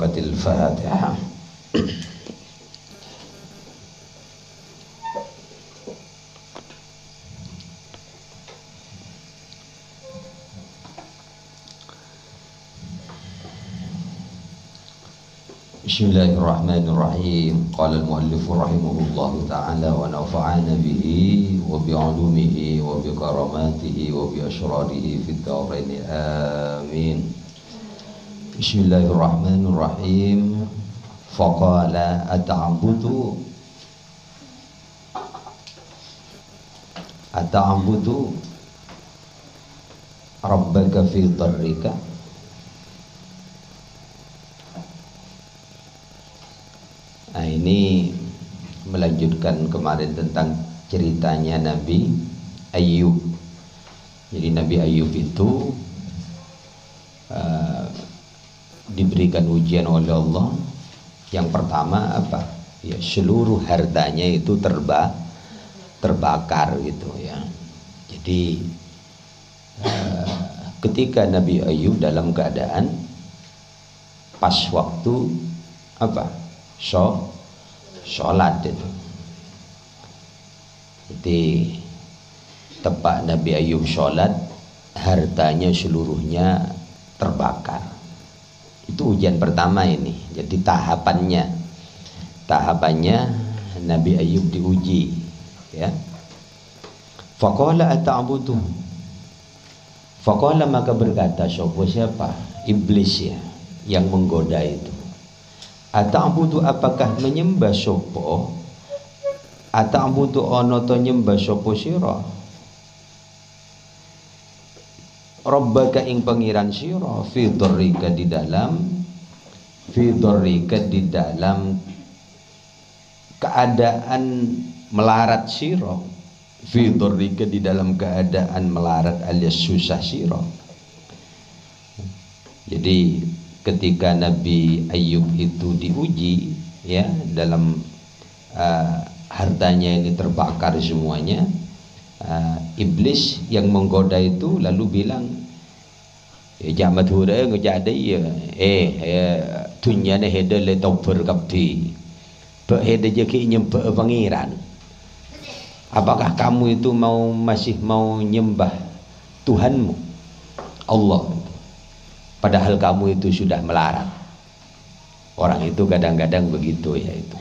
suratil Fatihah. Bismillahirrahmanirrahim. Qala al-muallif rahimahullahu ta'ala wa nafa'ana bihi wa bi'ulumihi wa bi karamatihi wa bi asrarihi fid dharain. Amin. Bismillahirrahmanirrahim. Faqala ata'budu rabbaka fi dharrika. Nah, ini melanjutkan kemarin tentang ceritanya Nabi Ayyub. Jadi Nabi Ayyub itu diberikan ujian oleh Allah. Yang pertama apa? Ya, seluruh hartanya itu terbakar gitu ya. Jadi ketika Nabi Ayyub dalam keadaan pas waktu apa? Sholat itu. Jadi tepat Nabi Ayyub sholat, hartanya seluruhnya terbakar. Itu ujian pertama ini. Jadi tahapannya Nabi Ayyub diuji ya. Faqala ata'budu. Faqala maka berkata siapa? Iblis ya, yang menggoda itu. Ata'budu apakah menyembah sopo? Ata'budu ono to nyembah sopo sira? Rabbaka ing pangeran sira fi dharrika di dalam keadaan melarat sira. Fi dharrika di dalam keadaan melarat alias susah sira. Jadi ketika Nabi Ayyub itu diuji ya, dalam hartanya ini terbakar semuanya, iblis yang menggoda itu lalu bilang, jamat hura ngejade ya dunia ne hede le tober kapti be hede jeki nyembah pangeran. Apakah kamu itu masih mau nyembah Tuhanmu Allah, padahal kamu itu sudah melarat? Orang itu kadang-kadang begitu ya itu.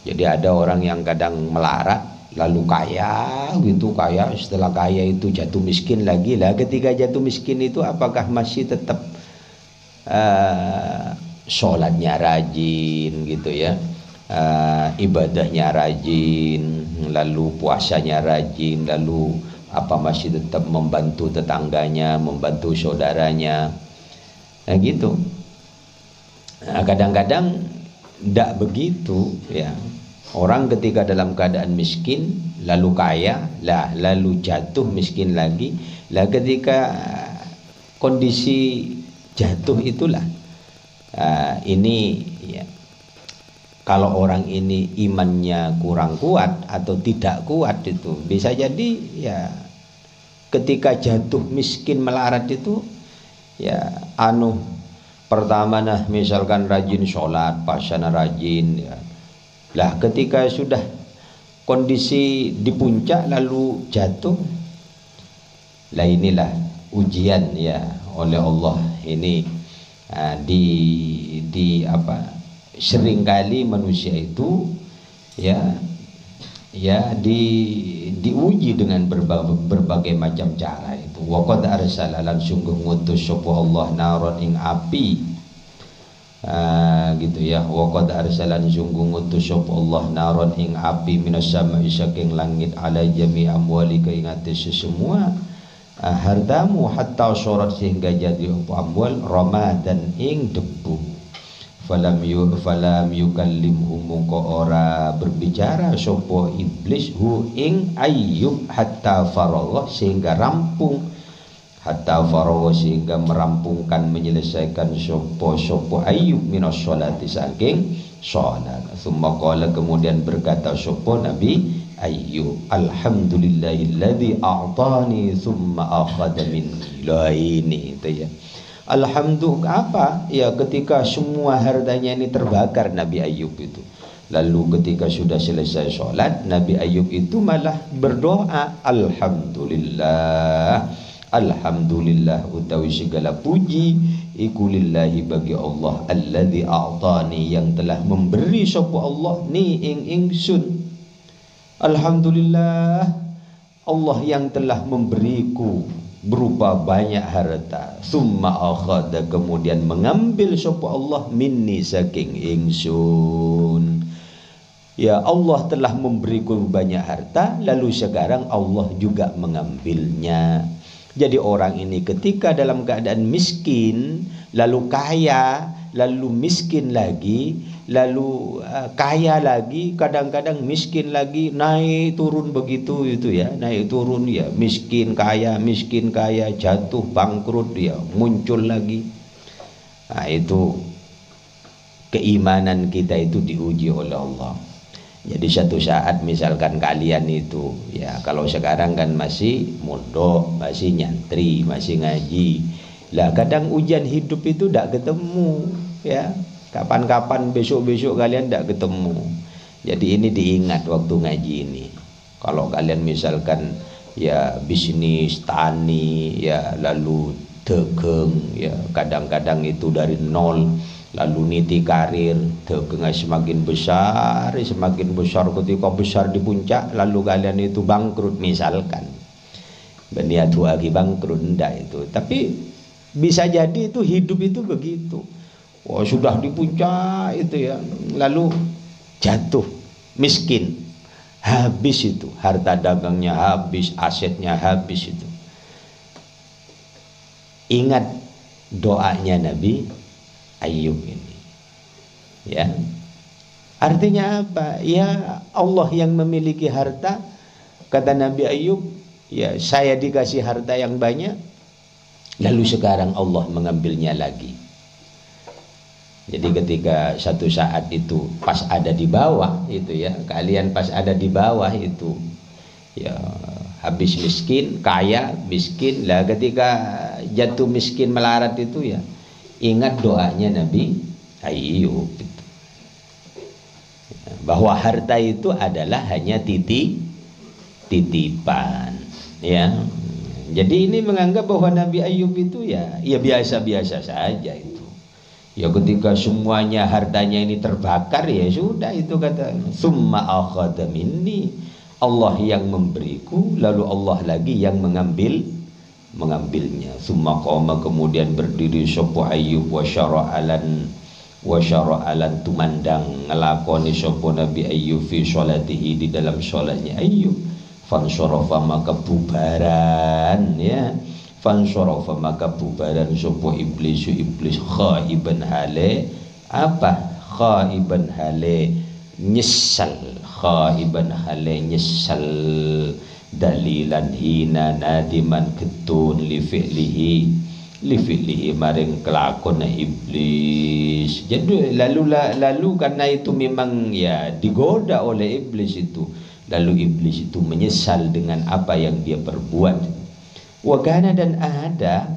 Jadi ada orang yang kadang melarat lalu kaya gitu, kaya setelah kaya itu jatuh miskin lagi lah. Ketika jatuh miskin itu apakah masih tetap sholatnya rajin gitu ya, ibadahnya rajin, lalu puasanya rajin, lalu apa masih tetap membantu tetangganya, membantu saudaranya? Nah gitu. Nah, kadang-kadang tidak begitu ya. Orang ketika dalam keadaan miskin lalu kaya lah, lalu jatuh miskin lagi lah. Ketika kondisi jatuh itulah ini ya, kalau orang ini imannya kurang kuat atau tidak kuat itu bisa jadi ya ketika jatuh miskin melarat itu ya pertama nah misalkan rajin sholat, pasana rajin ya. Lah ketika sudah kondisi di puncak lalu jatuh, lah inilah ujian ya oleh Allah ini. Di apa, seringkali manusia itu ya diuji dengan berbagai macam cara itu. Wa qad arsala lan sungguh ngutus sapa Allah naron ing api gitu ya. Wa qad arsala lan sungguh ngutus sapa Allah naron ing api minas sama'i saking langit ala jami amwalika ing atas semua hartamu hatta syarat sehingga jadi amwal ramadan ing debu. Falam yukallimhu mongko ora berbicara sapa iblis hu ing Ayyub hatta faragha sehingga rampung, hatta faragha sehingga merampungkan menyelesaikan sapa Ayyub minas sholati saking salat. Summa qala kemudian berkata sapa Nabi Ayyub, alhamdulillahilladzi a'tani summa akhadha minni. Lah ini itu ya. Alhamdulillah apa? Ya ketika semua hartanya ini terbakar Nabi Ayub itu. Lalu ketika sudah selesai sholat, Nabi Ayub itu malah berdoa, Alhamdulillah, Alhamdulillah utawi segala puji iku lillahi bagi Allah alladzi a'tani yang telah memberi sapa Allah ni ing ingsun. Alhamdulillah Allah yang telah memberiku berupa banyak harta. Summa akhadha kemudian mengambil sapa Allah minni saking ingsun. Ya Allah telah memberiku banyak harta, lalu sekarang Allah juga mengambilnya. Jadi orang ini ketika dalam keadaan miskin, lalu kaya, lalu miskin lagi, lalu kaya lagi, kadang-kadang miskin lagi, naik turun begitu itu ya, naik turun ya, miskin kaya, jatuh bangkrut ya, muncul lagi. Nah itu keimanan kita itu diuji oleh Allah. Jadi satu saat misalkan kalian itu ya, kalau sekarang kan masih mondok, masih nyantri, masih ngaji lah, kadang ujian hidup itu tidak ketemu ya, kapan-kapan besok-besok kalian tidak ketemu. Jadi ini diingat waktu ngaji ini. Kalau kalian misalkan ya bisnis tani ya, lalu dagang ya, kadang-kadang itu dari nol, lalu niti karir, dagangnya semakin besar ketika besar di puncak, lalu kalian itu bangkrut misalkan. Beniatu lagi bangkrut enggak itu, tapi bisa jadi itu hidup itu begitu. Wah sudah di puncak itu ya, lalu jatuh miskin, habis itu harta dagangnya, habis asetnya, habis itu. Ingat doanya Nabi Ayub ini ya, artinya apa ya, Allah yang memiliki harta. Kata Nabi Ayub ya, saya dikasih harta yang banyak, lalu sekarang Allah mengambilnya lagi. Jadi ketika satu saat itu pas ada di bawah itu ya, kalian pas ada di bawah itu ya, habis miskin, kaya, miskin lah, ketika jatuh miskin melarat itu ya, ingat doanya Nabi Ayub bahwa harta itu adalah hanya titipan ya. Jadi ini menganggap bahwa Nabi Ayub itu ya biasa-biasa saja itu. Ya ketika semuanya hartanya ini terbakar ya sudah, itu kata summa akhadha minni, Allah yang memberiku, lalu Allah lagi yang mengambilnya. Summa qama kemudian berdiri sapa Ayub wa syara'alan tumandang ngelakoni sapa Nabi Ayub fi sholatihi di dalam sholatnya Ayub. Fansarafa maka bubaran ya, fansarafa maka bubaran sapa iblis khaiban hale apa, khaiban hale nyesal, khaiban hale nyesal, dalilan hina nadiman ketun li fi'lihi maring kelakon iblis. Jadi lalu karena itu memang ya digoda oleh iblis itu, lalu iblis itu menyesal dengan apa yang dia perbuat. Wagana dan ada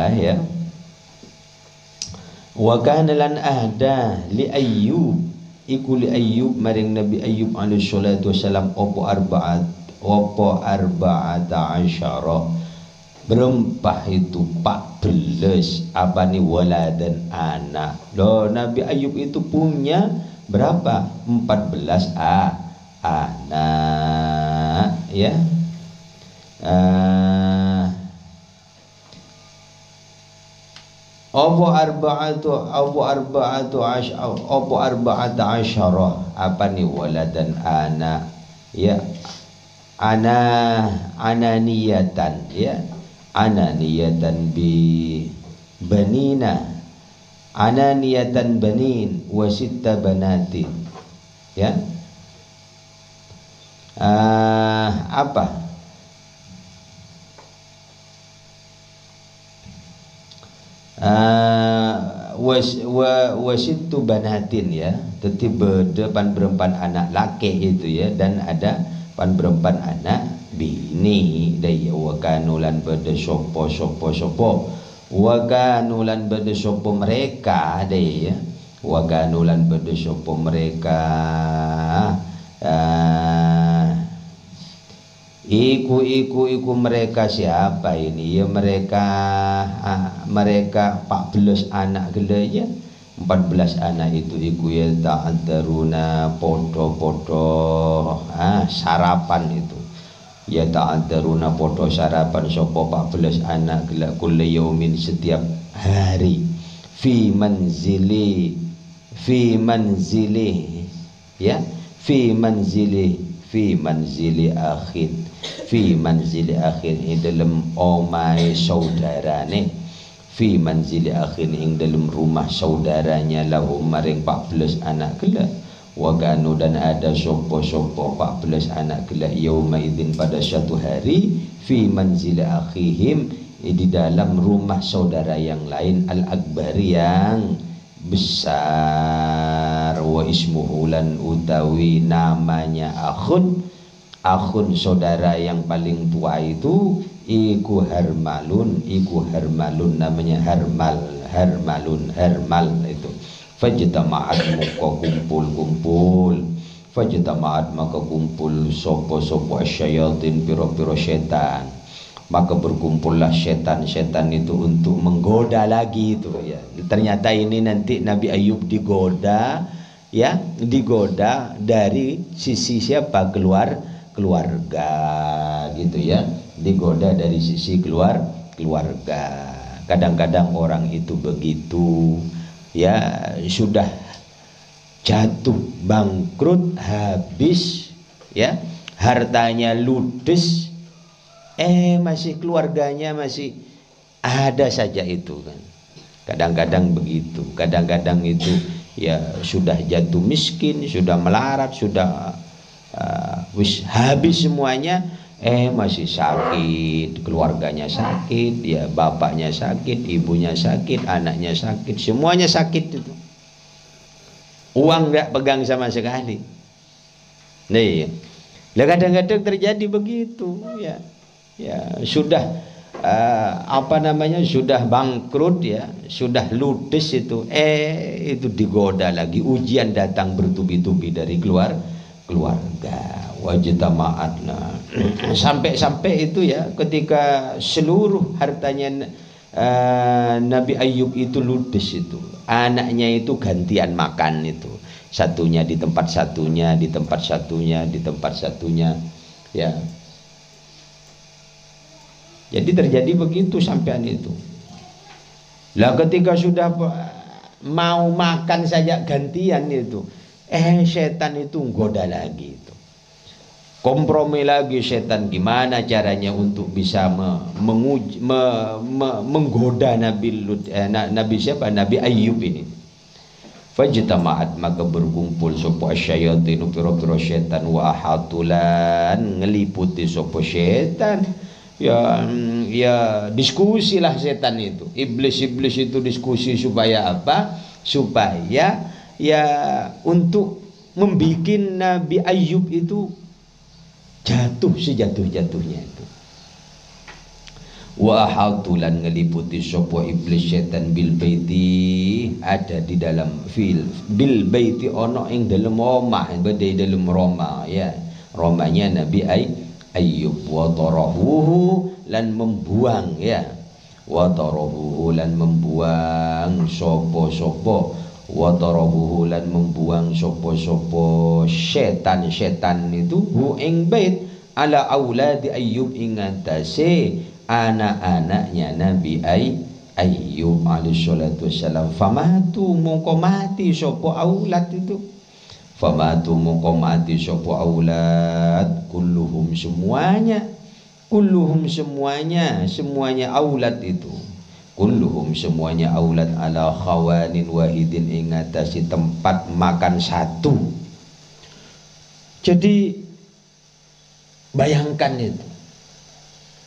ya, wagana lan ada li Ayyub iku li Ayyub maring Nabi Ayyub alaihi salatu wasalam opo arba'ata asyara, berempah itu 14 apa nih waladan anak. Loh Nabi Ayyub itu punya berapa? 14 anak ya. Apa arba'ata asyara apa nih waladan anak ya, ananiyatan ya, ananiyatan bi banina, ananiyatan banin wasitta banatin ya. Apa wasittu banatin ya, berempat anak laki itu ya, dan ada pan berempat anak bini daya wa kanulan berde sopo wa kanulan berde sopo mereka daya wa kanulan berde sopo mereka iku mereka siapa ini ya mereka 14 anak gila ya 14 anak itu iku ya ta'adaruna podo sarapan itu ya ta'adaruna podo sarapan sopo 14 anak gila kulli yaumin setiap hari fi manzili ya fi manzili akhir ing dalam omai saudarane fi manzili akhir ing dalam rumah saudaranya lahum maring 14 anak kelak wa kanu dan ada sopo 14 anak kelak yauma idzin pada suatu hari fi manzili akhihim di dalam rumah saudara yang lain al akbar yang besar wa ismuhu lan utawi namanya akhun saudara yang paling tua itu iku harmalun namanya harmal itu fajtama'at maka kumpul sopo asyayatin piro setan maka berkumpullah setan itu untuk menggoda lagi itu ya. Ternyata ini nanti Nabi Ayub digoda dari sisi siapa keluarga gitu ya, digoda dari sisi keluarga. Kadang-kadang orang itu begitu ya, sudah jatuh bangkrut habis ya, hartanya ludes, masih keluarganya masih ada saja itu kan. Kadang-kadang begitu, kadang-kadang itu ya sudah jatuh miskin, sudah melarat, sudah habis semuanya, masih sakit, keluarganya sakit, ya bapaknya sakit, ibunya sakit, anaknya sakit, semuanya sakit itu. Uang nggak pegang sama sekali. Nih, kadang-kadang terjadi begitu ya. Ya sudah sudah bangkrut ya, sudah ludes itu, itu digoda lagi, ujian datang bertubi-tubi dari keluarga. Wajtama'atna sampai itu ya, ketika seluruh hartanya Nabi Ayub itu ludes itu, anaknya itu gantian makan itu, satunya di tempat satunya ya. Jadi terjadi begitu sampean itu. Lah ketika sudah mau makan saja gantian itu, setan itu nggoda lagi itu. Kompromi lagi setan, gimana caranya untuk bisa menggoda Nabi Ayub ini. Fajtama'at maka berkumpul sapa asyayatin pira-pira setan wa ahatulan ngeliputi sapa setan. Ya diskusilah setan itu, iblis itu diskusi supaya apa? Supaya ya untuk membuat Nabi Ayub itu jatuh sejatuh-jatuhnya itu. Wa hatulan ngeliputi sapa iblis setan bil baiti, ada di dalam bil baiti ono ing dalam omah, badai dalam Roma ya, romanya Nabi Ayub. Wa tarahuhu lan membuang ya, wa tarahuhu lan membuang sapa wa tarahuhu lan membuang sapa setan itu hu ing bait ala auladi Ayub ing atase anak-anaknya Nabi Ayub alaihi salatu wassalam. Famatu mongko mati sapa aulad itu, famatu mongko mati sapa aulad kulluhum semuanya aulad itu, kulluhum semuanya aulad ala khawanin wahidin ing atase tempat makan satu. Jadi bayangkan itu,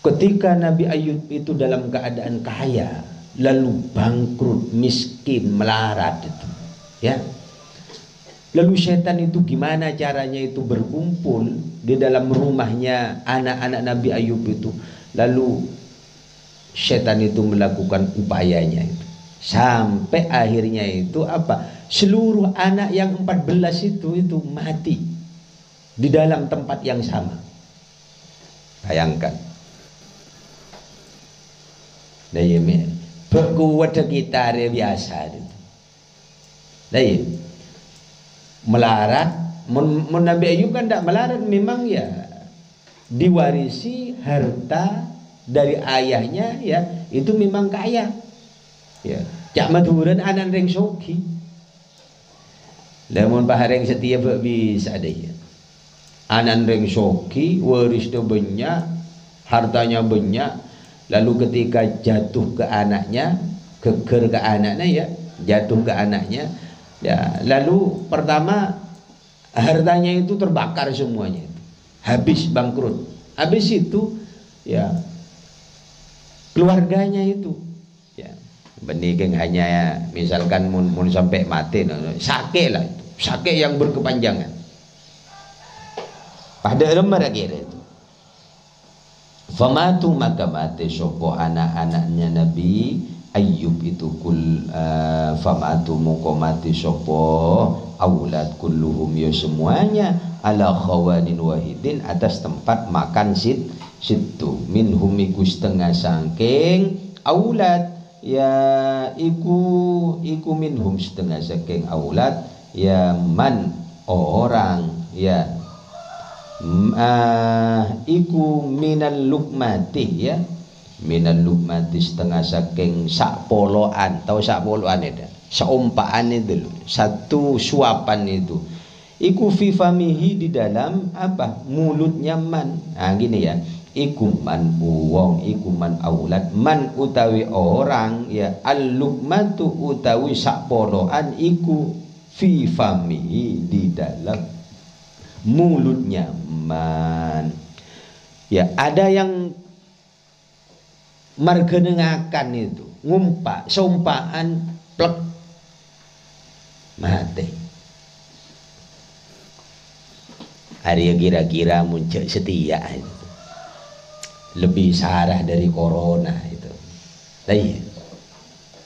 ketika Nabi Ayub itu dalam keadaan kaya lalu bangkrut, miskin, melarat itu ya, Lalu setan itu gimana caranya itu berkumpul di dalam rumahnya anak-anak Nabi Ayub itu. Lalu setan itu melakukan upayanya itu. Sampai akhirnya itu apa? Seluruh anak yang 14 itu mati di dalam tempat yang sama. Bayangkan. Nah ya, berkuat kita biasa itu. Nah ya, melarat, Nabi Ayub kan tidak melarat, memang ya diwarisi harta dari ayahnya ya, itu memang kaya ya. Cak madhuran anan reng soki, lamun pahareng setia bisa ada ya. Anan reng soki, warisnya banyak, hartanya banyak. Lalu ketika jatuh ke anaknya, keker ke anaknya ya, jatuh ke anaknya ya, lalu pertama hartanya itu terbakar semuanya itu. Habis bangkrut. Habis itu ya keluarganya itu ya benikeng hanya ya, misalkan mun sampai mati sakit lah itu. Sakit yang berkepanjangan. Pada lembar kira itu. Famatu maka mati sopo anak-anaknya Nabi Ayub itu famatu muko mati sopo aulad kulluhum ya semuanya ala khawanin wahidin atas tempat makan situ minhum iku setengah sangking aulad ya iku minhum setengah sangking aulad ya man orang ya iku minal lukmati ya, minal lukmati setengah saking sakpoloan, tahu sakpoloan itu, seumpaan itu, satu suapan itu, iku fi famihi di dalam apa mulutnya man, nah gini ya, iku man uwong, iku man aulad, man utawi orang ya, al lukmatu utawi sakpoloan iku fi famihi di dalam mulutnya man ya. Ada yang margenengakan itu ngumpak seumpaan plek mati. Hari kira-kira muncul setia itu lebih sarah dari corona itu. Iya.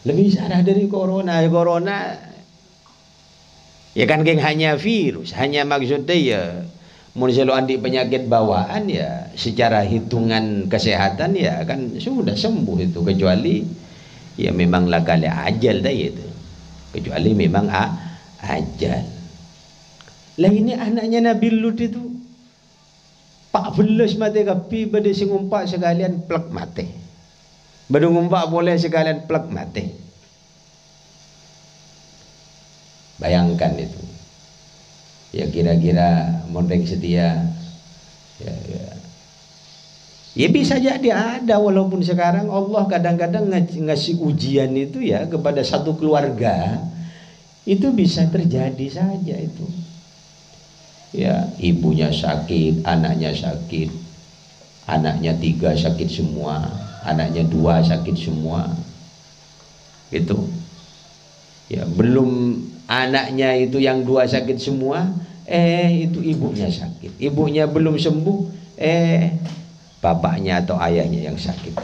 Lebih sarah dari corona. Corona ya kan geng hanya virus, hanya maksudnya ya mun selalu andi penyakit bawaan ya secara hitungan kesehatan ya kan sudah sembuh itu, kecuali ya memang lagale ajal dah itu, kecuali memang ajal. Lah ini anaknya Nabi Lut itu 14 mati kapi bade sing ngumpak sekalian plek mati, bade ngumpak boleh sekalian plek mati. Bayangkan itu ya, kira-kira mondeng setia ya bisa jadi ada, walaupun sekarang Allah kadang-kadang ngasih ujian itu ya kepada satu keluarga, itu bisa terjadi saja itu ya, ibunya sakit, anaknya sakit, anaknya 3 sakit semua, anaknya 2 sakit semua itu ya, belum anaknya itu yang 2 sakit semua, itu ibunya sakit, ibunya belum sembuh, bapaknya atau ayahnya yang sakit.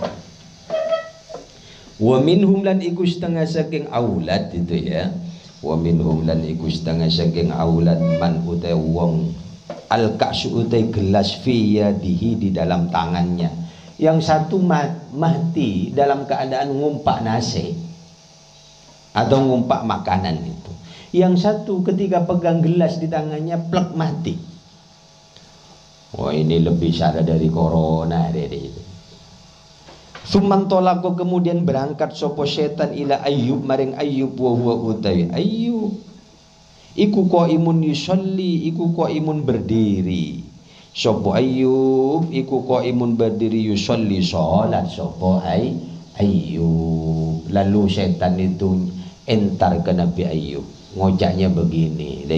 Wa minhum lan iku setengah saking aulad itu ya, wa minhum lan iku setengah saking aulad man utai wong al ka'su utai gelas fi yadihi di dalam tangannya, yang satu mati dalam keadaan ngumpak nasi atau ngumpak makanan itu, yang satu ketika pegang gelas di tangannya plek mati. Wah, ini lebih syara dari corona itu. Summan tolako kemudian berangkat sopo setan ila Ayub maring Ayub wa huwa utawi Ayub iku qaimun yusolli, iku qaimun berdiri. Sopo Ayub iku qaimun berdiri yusolli salat sopo Ayub. Lalu setan itu entar ke Nabi Ayub, ngojaknya begini,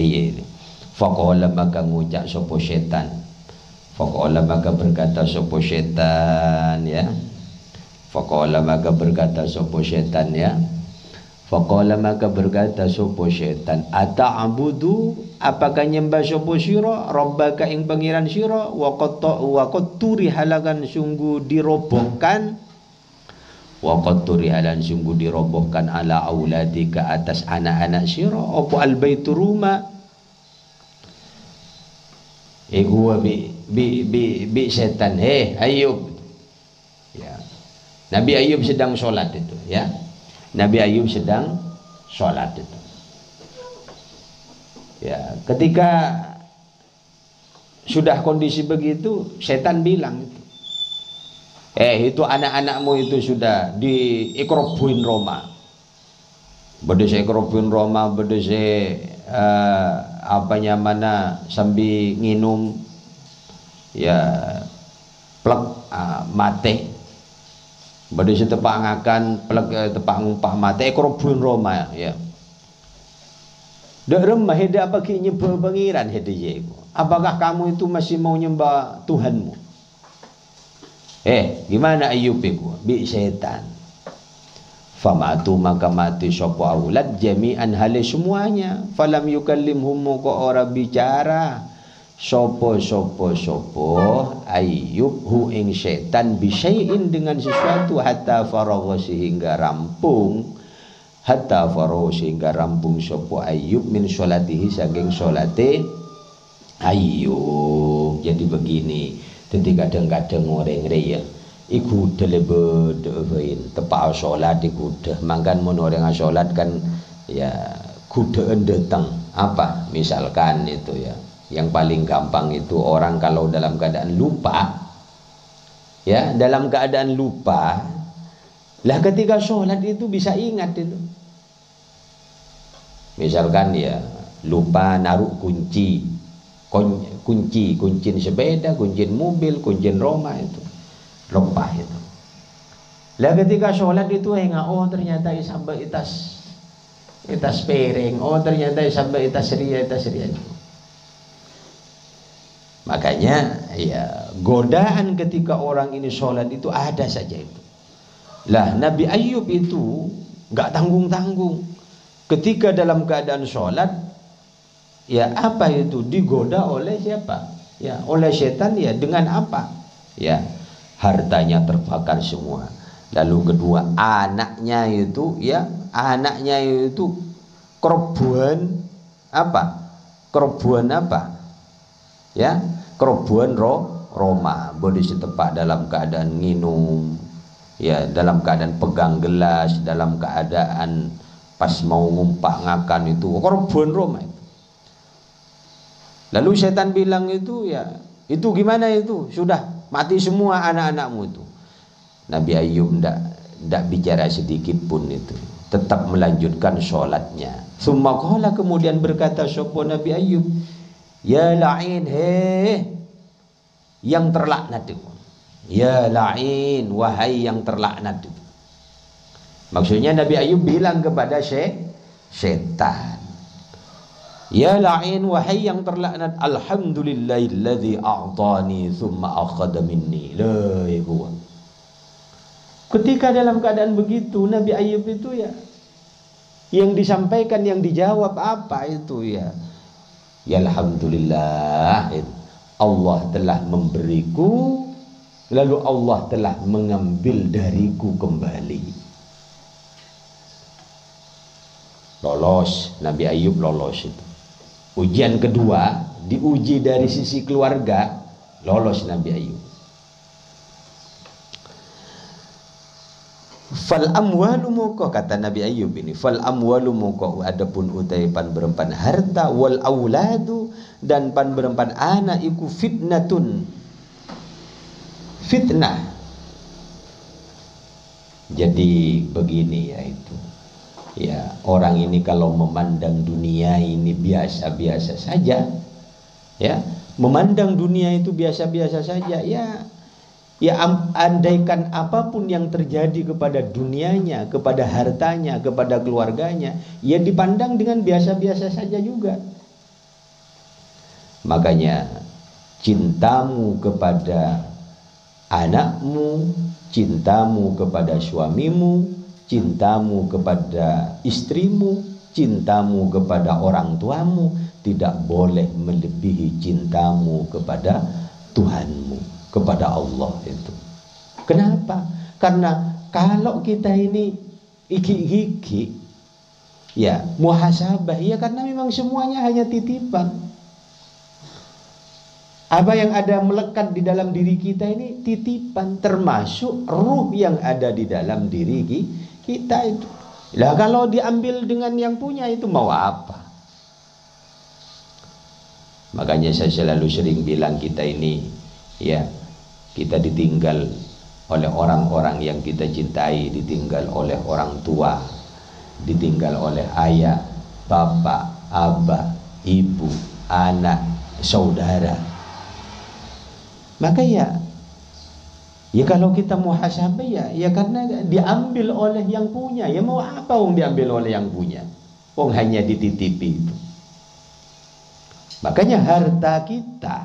faqala maka ngujak sopo setan, faqala maka berkata sopo setan ya, faqala maka berkata sopo setan ya, Faqala maka berkata sopo syaitan, ata'budu apakah nyembah sopo sira rabbaka ing pangeran sira wa qad turi halakan sungguh dirobohkan wa qad turi halan sungguh dirobohkan ala auladika atas anak-anak sira apa albaitu rumah gua bi setan Ayub ya. Nabi Ayub sedang sholat itu ya. Nabi Ayub sedang sholat itu. Ya, ketika sudah kondisi begitu, setan bilang itu. Itu anak-anakmu itu sudah diikrobuin Roma. Bedese ikrobuin Roma, bedese apanya mana sambil nginum ya plek mate. Badai tepangakan pelak tepak ngumpah mata ekrobuin Roma ya. Dak remah heda apa ki nyembah pangeran heda yego. Apakah kamu itu masih mau nyembah Tuhanmu? Gimana Ayub itu? Bi setan. Famatu maka mati sapa aulad jami'an hale semuanya. Falam yukallimhum ko ora bicara. Sopo Ayub hu ing setan bisyai'in dengan sesuatu hatta faragha sehingga rampung sopo Ayub min sholatihi saking sholate Ayub. Jadi begini, jadi kadang-kadang orang ya iku delebedhein tepak sholat iku deh mangkan mun orang sholat kan ya kudu datang apa misalkan itu ya. Yang paling gampang itu orang kalau dalam keadaan lupa ya, dalam keadaan lupa lah ketika sholat itu bisa ingat itu. Misalkan ya lupa naruh kunci sepeda, kunci mobil, kunci rumah itu lupa itu. Lah ketika sholat itu ternyata sampai itas piring, ternyata sampai itas ria. Makanya ya godaan ketika orang ini sholat itu ada saja itu. Lah Nabi Ayub itu nggak tanggung-tanggung. Ketika dalam keadaan sholat, ya apa itu digoda oleh siapa? Ya oleh setan ya dengan apa? Ya hartanya terbakar semua. Lalu kedua anaknya itu kerobohan apa? Ya kerobohan Roma boleh setepak dalam keadaan minum ya, dalam keadaan pegang gelas, dalam keadaan pas mau ngumpah ngakan itu kerobohan Roma itu. Lalu setan bilang itu ya itu gimana itu sudah mati semua anak-anakmu itu. Nabi Ayub ndak bicara sedikit pun itu, tetap melanjutkan sholatnya. Summa qala kemudian berkata sapa Nabi Ayub, ya la'in yang terlaknat itu. Ya la'in wahai yang terlaknat itu. Maksudnya Nabi Ayub bilang kepada setan, ya la'in wahai yang terlaknat, alhamdulillahilladzi a'tani thumma akhadha minni. La iku. Ketika dalam keadaan begitu Nabi Ayub itu ya yang disampaikan, yang dijawab apa itu ya? Ya alhamdulillah Allah telah memberiku, lalu Allah telah mengambil dariku kembali. Lolos, Nabi Ayub lolos itu. Ujian kedua diuji dari sisi keluarga, lolos Nabi Ayub. Fal amwalu muka, kata Nabi Ayub ini, fal amwalu muka adapun utai pan berempan harta, wal auladu dan pan berempan anak iku fitnatun, fitnah. Jadi begini ya itu ya, orang ini kalau memandang dunia ini biasa-biasa saja ya, memandang dunia itu biasa-biasa saja ya andaikan apapun yang terjadi kepada dunianya, kepada hartanya, kepada keluarganya, ya dipandang dengan biasa-biasa saja juga. Makanya cintamu kepada anakmu, cintamu kepada suamimu, cintamu kepada istrimu, cintamu kepada orang tuamu tidak boleh melebihi cintamu kepada Tuhanmu, kepada Allah itu. Kenapa? Karena kalau kita ini iki-iki, ya muhasabah, ya karena memang semuanya hanya titipan. Apa yang ada melekat di dalam diri kita ini titipan, termasuk ruh yang ada di dalam diri kita itu. Lah kalau diambil dengan yang punya itu mau apa? Makanya saya selalu sering bilang kita ini, ya kita ditinggal oleh orang-orang yang kita cintai, ditinggal oleh orang tua, ditinggal oleh ayah, bapak, abah, ibu, anak, saudara. Maka ya kalau kita muhasabah ya karena diambil oleh yang punya. Ya mau apa wong diambil oleh yang punya? Wong hanya dititipi itu. Makanya harta kita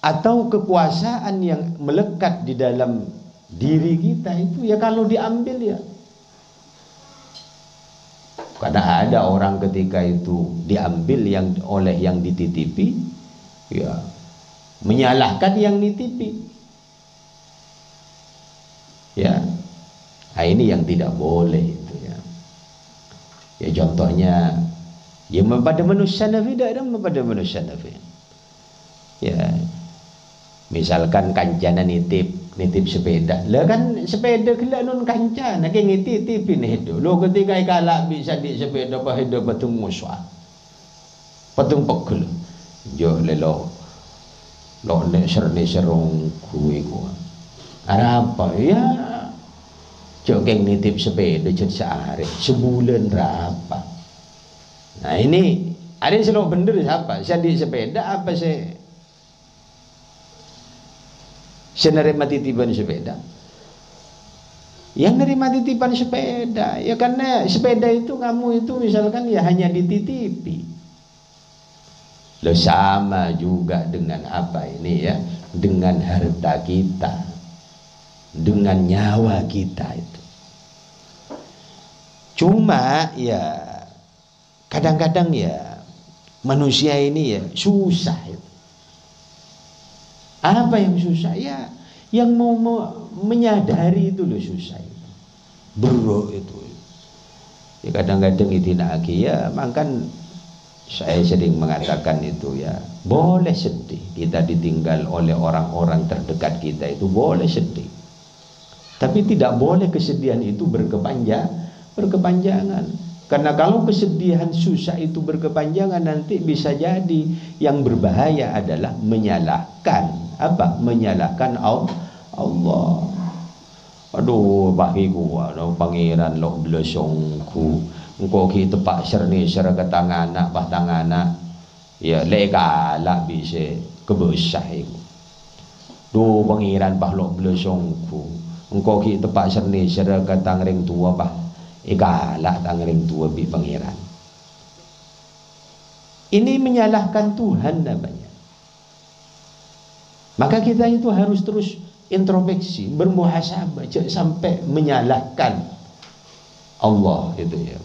atau kekuasaan yang melekat di dalam diri kita itu ya kalau diambil ya. Karena ada orang ketika itu diambil oleh yang dititipi, ya menyalahkan yang nitipi. Ya. Nah, ini yang tidak boleh itu ya. Ya contohnya ya pada manusia nafi dan pada manusia nafi. Ya. Misalkan kancana nitip sepeda. Lah kan sepeda kelak non kancana ke ngitipin itu. Lo ketika kalak bisa di sepeda bah hidup patung muswa. Patung pekul. Jo lelo. Lo le serong kuiku. Apa ya? Jokeng nitip sepeda sehari sebulan berapa? Nah ini ada yang selalu bener siapa? Saya di sepeda apa saya nerima titipan sepeda? Yang nerima titipan sepeda ya karena sepeda itu kamu itu misalkan ya hanya dititipi. Lo sama juga dengan apa ini ya? Dengan harta kita, dengan nyawa kita itu. Cuma ya kadang-kadang ya manusia ini ya susah itu. Apa yang susah ya? Yang mau menyadari itu loh susah itu. Bro itu. Ya kadang-kadang itu lagi ya makan saya sering mengatakan itu ya boleh sedih kita ditinggal oleh orang-orang terdekat kita itu boleh sedih. Tapi tidak boleh kesedihan itu berkepanjangan. Karena kalau kesedihan susah itu berkepanjangan nanti bisa jadi yang berbahaya adalah menyalahkan apa? Menyalahkan Allah. Aduh bahiku pangeran lo blesongku. Engkau kita pak serni serga tanganak bah tanganak ya legala bisa kebesah itu. Do pangeran bah lo blesongku. Engkau kita pak serni serga tangring tua bah igala tangring tua bi pangeran. Ini menyalahkan Tuhan namanya. Maka kita itu harus terus introspeksi, bermuhasabah sampai menyalahkan Allah itu ya.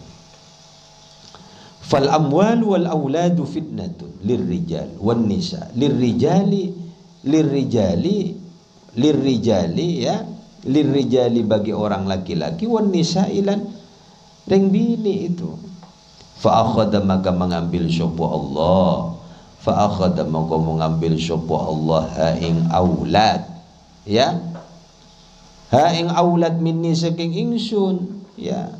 Fal amwal wal auladu fitnatun lirrijal wan nisa lirrijali ya lirrijali bagi orang laki-laki wan nisa ilan ring bini itu. Fa akhadha maka mengambil sapa Allah, fa akhadha maka mengambil sapa Allah ha ing aulad ya, ha ing aulad minni saking ingsun ya.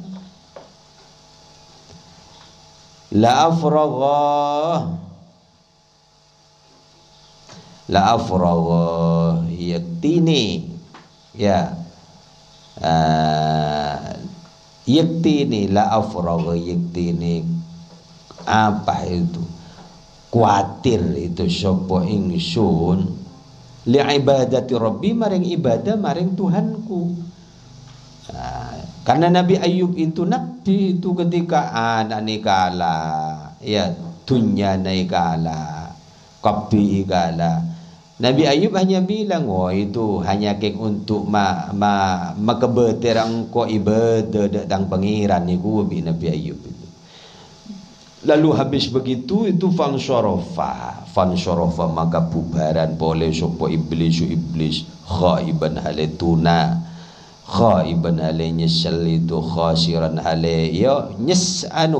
La afragha yaktini ya yaktini la afragha yaktini apa itu kuatir itu sapa ingsun li ibadati rabbi maring ibadah maring Tuhanku. Karena Nabi Ayub itu nabi itu ketika anak nikala ya dunya nikala kabi ikala Nabi Ayub hanya bilang, oh itu hanya kek untuk makebeterang ko ibadah datang pangeran niku bi Nabi Ayub itu. Lalu habis begitu itu fansorofa maka bubaran boleh sopo iblis khaiban haletuna khaiban hale nyesel itu khasiran hale yo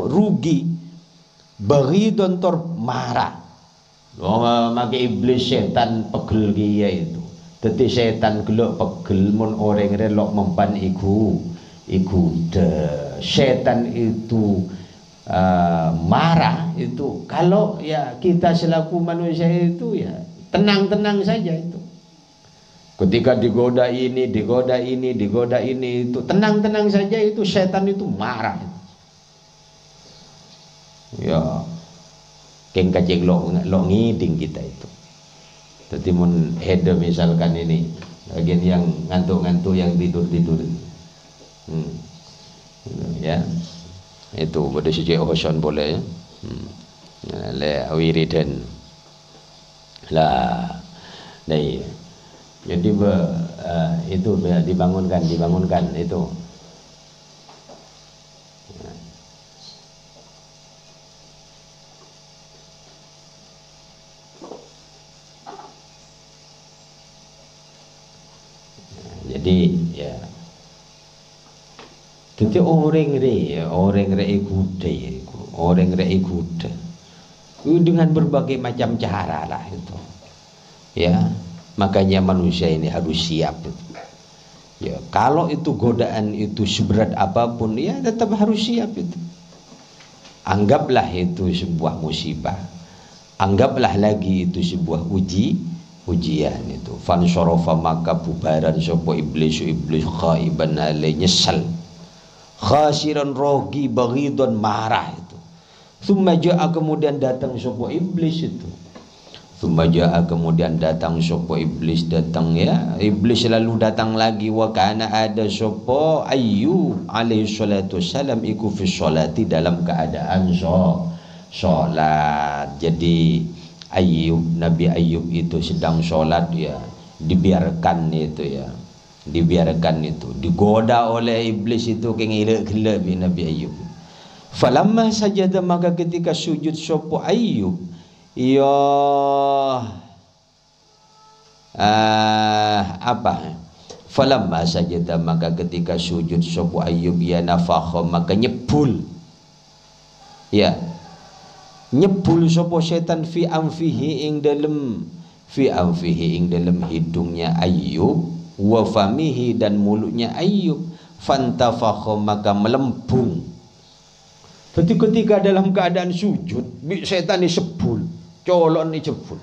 rugi baghidon tor marah. Maka iblis setan pegel kia itu. Dadi setan gelok pegel mun orang relok mempan iku setan itu marah itu kalau ya kita selaku manusia itu ya tenang-tenang saja itu. Ketika digoda ini itu tenang-tenang saja itu setan itu marah. Ya keng kaceng lo ngiding kita itu. Jadi mun hede misalkan ini bagian yang ngantuk-ngantuk yang tidur ya itu pada sejak hosan boleh ya le wiridan lah dari jadi itu dibangunkan itu. Jadi ya jadi orang kuda dengan berbagai macam cara lah itu ya, makanya manusia ini harus siap itu. Ya kalau itu godaan itu seberat apapun ya tetap harus siap itu. Anggaplah itu sebuah musibah, anggaplah lagi itu sebuah ujian itu. Fansorofa maka bubaran sopo iblis khaiban ale nyesal khasiran rogi baghidon marah itu. Tsumma jaa kemudian datang sopo iblis itu. Tsumma jaa kemudian datang sopo iblis datang ya. Iblis lalu datang lagi wa kana ada sopo Ayyub alaihi salatu wassalam iku fi sholati dalam keadaan sholat. Jadi Nabi Ayub itu sedang sholat ya, dibiarkan itu digoda oleh iblis itu kengilek-gelek Nabi Ayub. Falamma sajada maka ketika sujud sopo Ayub ya falamma sajada maka ketika sujud sopo Ayub ya nafakha maka nyebul ya nyebul sopo setan fi amfihi ing dalem hidungnya Ayub wa famihi dan mulutnya Ayub fantafakha maka melempung. Jadi ketika dalam keadaan sujud setan ini sebul colon ini jebul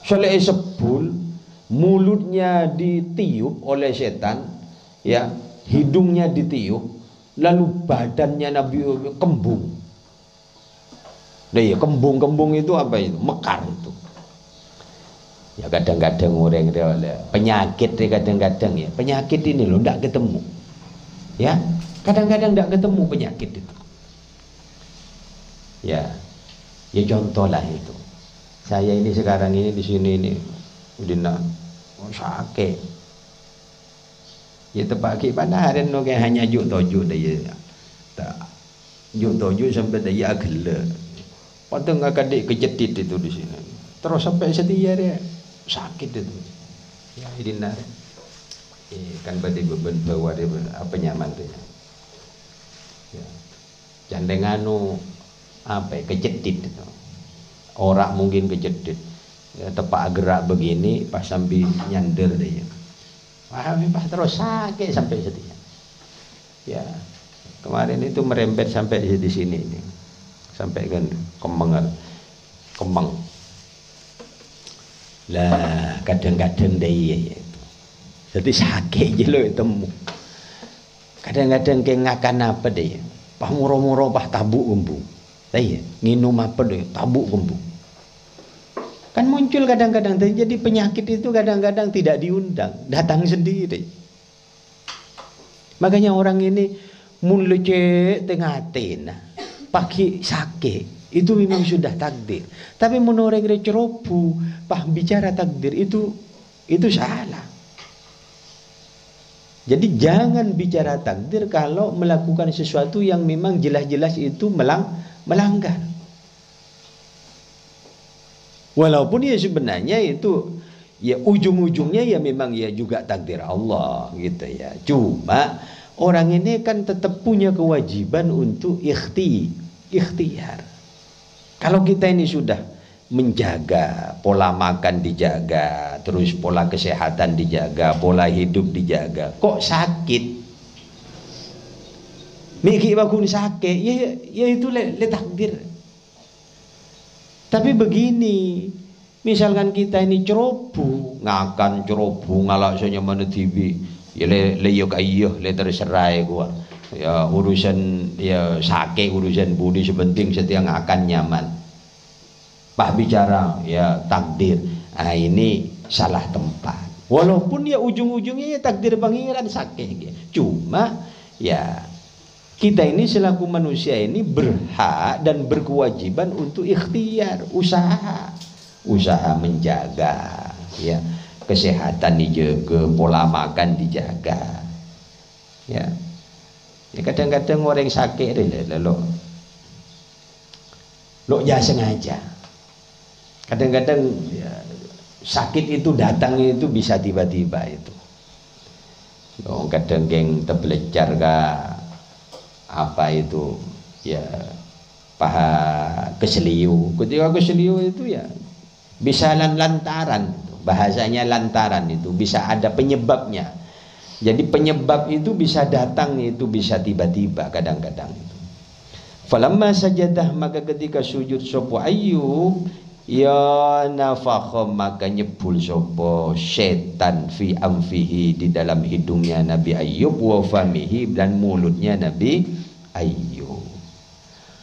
selesai sebul mulutnya ditiup oleh setan ya, hidungnya ditiup lalu badannya Nabi kembung. Nah ya kembung itu apa itu? Mekar itu. Ya kadang-kadang orang penyakit kadang-kadang ya penyakit ini loh tidak ketemu. Ya kadang-kadang tidak ketemu penyakit itu. Ya contoh lah itu. Saya ini sekarang ini di sini ini udah sakit. Ya tepaki pada hari no kayak hanya juk toju daya. Tak juk toju sampai daya gila. Padahal nggak kadek kejedit itu di sini. Terus sampai setia dia sakit itu. Ya ini nar. Kan berarti beban bawa dia apa nyaman tuh. Ya. Jandenganu apa kejedit itu. Orang mungkin kejedit. Ya, tepak gerak begini pas sambil nyander dia. Wah, pas terus sakit sampai setia. Ya. Kemarin itu merembet sampai di sini ini. Sampai kan kembang lah kadang-kadang dia itu jadi sakit je lo temu kadang-kadang kayak ngakan apa dia pah muro-muro pah tabuk kembung saya nginum apa dia tabuk kembung kan muncul kadang-kadang jadi penyakit itu kadang-kadang tidak diundang datang sendiri. Makanya orang ini mun lecet tengah tena pagi sakit Itu memang sudah takdir. Tapi menurut ceropu, bicara takdir itu salah. Jadi jangan bicara takdir kalau melakukan sesuatu yang memang jelas-jelas itu melanggar. Walaupun ya sebenarnya itu ya ujung-ujungnya ya memang ya juga takdir Allah gitu ya. Cuma orang ini kan tetap punya kewajiban untuk ikhtiar. Kalau kita ini sudah menjaga pola makan dijaga, terus pola kesehatan dijaga, pola hidup dijaga, kok sakit? Mikir bakun sakit, ya itu le takdir. Tapi begini, misalkan kita ini ceroboh, ngakan ceroboh, ngalak sonya mana TV, ya le yok ayo, le terserai gua. Ya urusan ya sakit, urusan budi sepenting setiap ngakan nyaman. Bicara ya takdir, ini salah tempat. Walaupun ya ujung-ujungnya ya takdir pangeran sakit. Cuma ya kita ini selaku manusia ini berhak dan berkewajiban untuk ikhtiar, usaha menjaga ya kesehatan dijaga, pola makan dijaga. Ya kadang-kadang orang sakit lo ya sengaja. Kadang-kadang ya, sakit itu datang itu bisa tiba-tiba itu. Lo kadang geng terbelajar apa itu ya paha keseliu. Ketika keseliu itu ya bisa lantaran, bahasanya lantaran itu bisa ada penyebabnya. Jadi penyebab itu bisa datang, itu bisa tiba-tiba kadang-kadang itu. Falamma sajadah, maka ketika sujud sopo Ayyub, ya nafakha, maka nyebul sopo setan fi amfihi, di dalam hidungnya Nabi Ayyub, wa famihi, dan mulutnya Nabi Ayyub.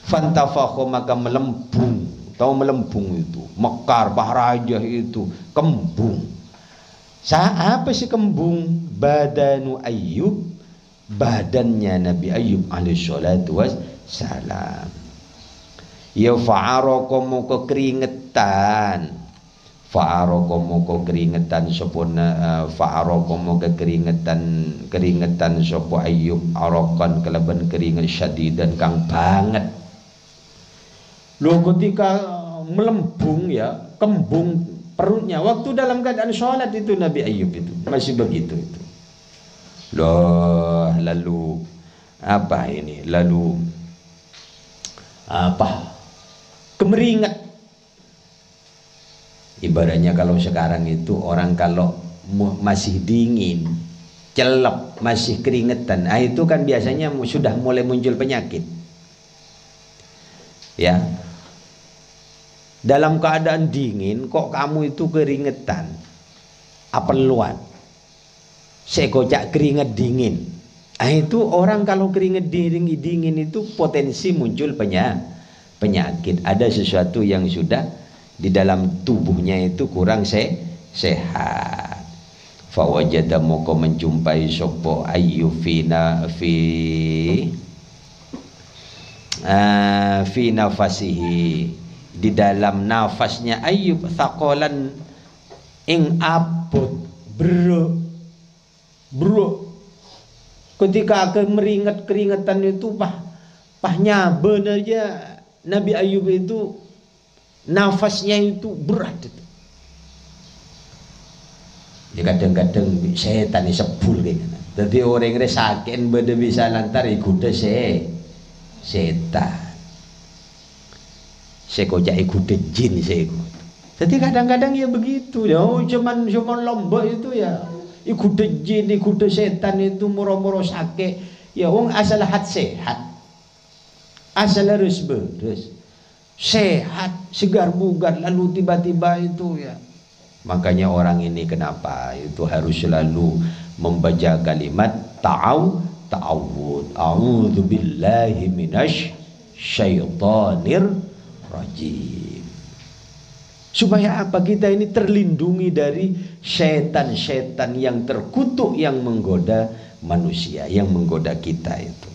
Fantafakha, maka melembung. Tahu melembung itu? Mekar, bahraja itu kembung. Apa sih kembung? Badanu Ayyub, badannya Nabi Ayyub alaihi salatu wassalam. Ya fa'arakomu kekeringetan, fa'arakomu kekeringetan sopona, fa'arakomu keringetan sopo Ayyub, arakan kelaban keringet syadidan kang banget. Lo ketika melembung ya, kembung perutnya waktu dalam keadaan sholat itu Nabi Ayyub itu masih begitu itu. Loh, lalu apa ini? Lalu apa? Kemeringat. Ibaratnya kalau sekarang itu orang kalau masih dingin, celep, masih keringetan, itu kan biasanya sudah mulai muncul penyakit. Ya. Dalam keadaan dingin kok kamu itu keringetan, apeluan, sekocak keringet dingin. Itu orang kalau keringet dingin itu potensi muncul penyakit. Ada sesuatu yang sudah di dalam tubuhnya itu kurang sehat. Fawajada moko menjumpai sopo Ayyub fi nafasihi, di dalam nafasnya Ayyub, thakolan ing abot, bro ketika akan keringetan itu nyaben aja Nabi Ayyub itu nafasnya itu berat itu. Ya kadang-kadang setan sebul kayak. Jadi orang yang sakit beda bisa lantar ikuta setan. Sekojak ikuti jin sekot. Jadi kadang-kadang ya begitu ya. Cuman lomba itu ya ikuti jin, ikuti setan itu moro-moro sakit. Ya wong asal hat sehat, asal harus beres, sehat, segar bugar, lalu tiba-tiba itu ya. Makanya orang ini kenapa itu harus selalu membaca kalimat ta'awud. A'udzu billahi minasy syaithanir rajim. Supaya apa? Kita ini terlindungi dari setan-setan yang terkutuk, yang menggoda manusia, yang menggoda kita itu.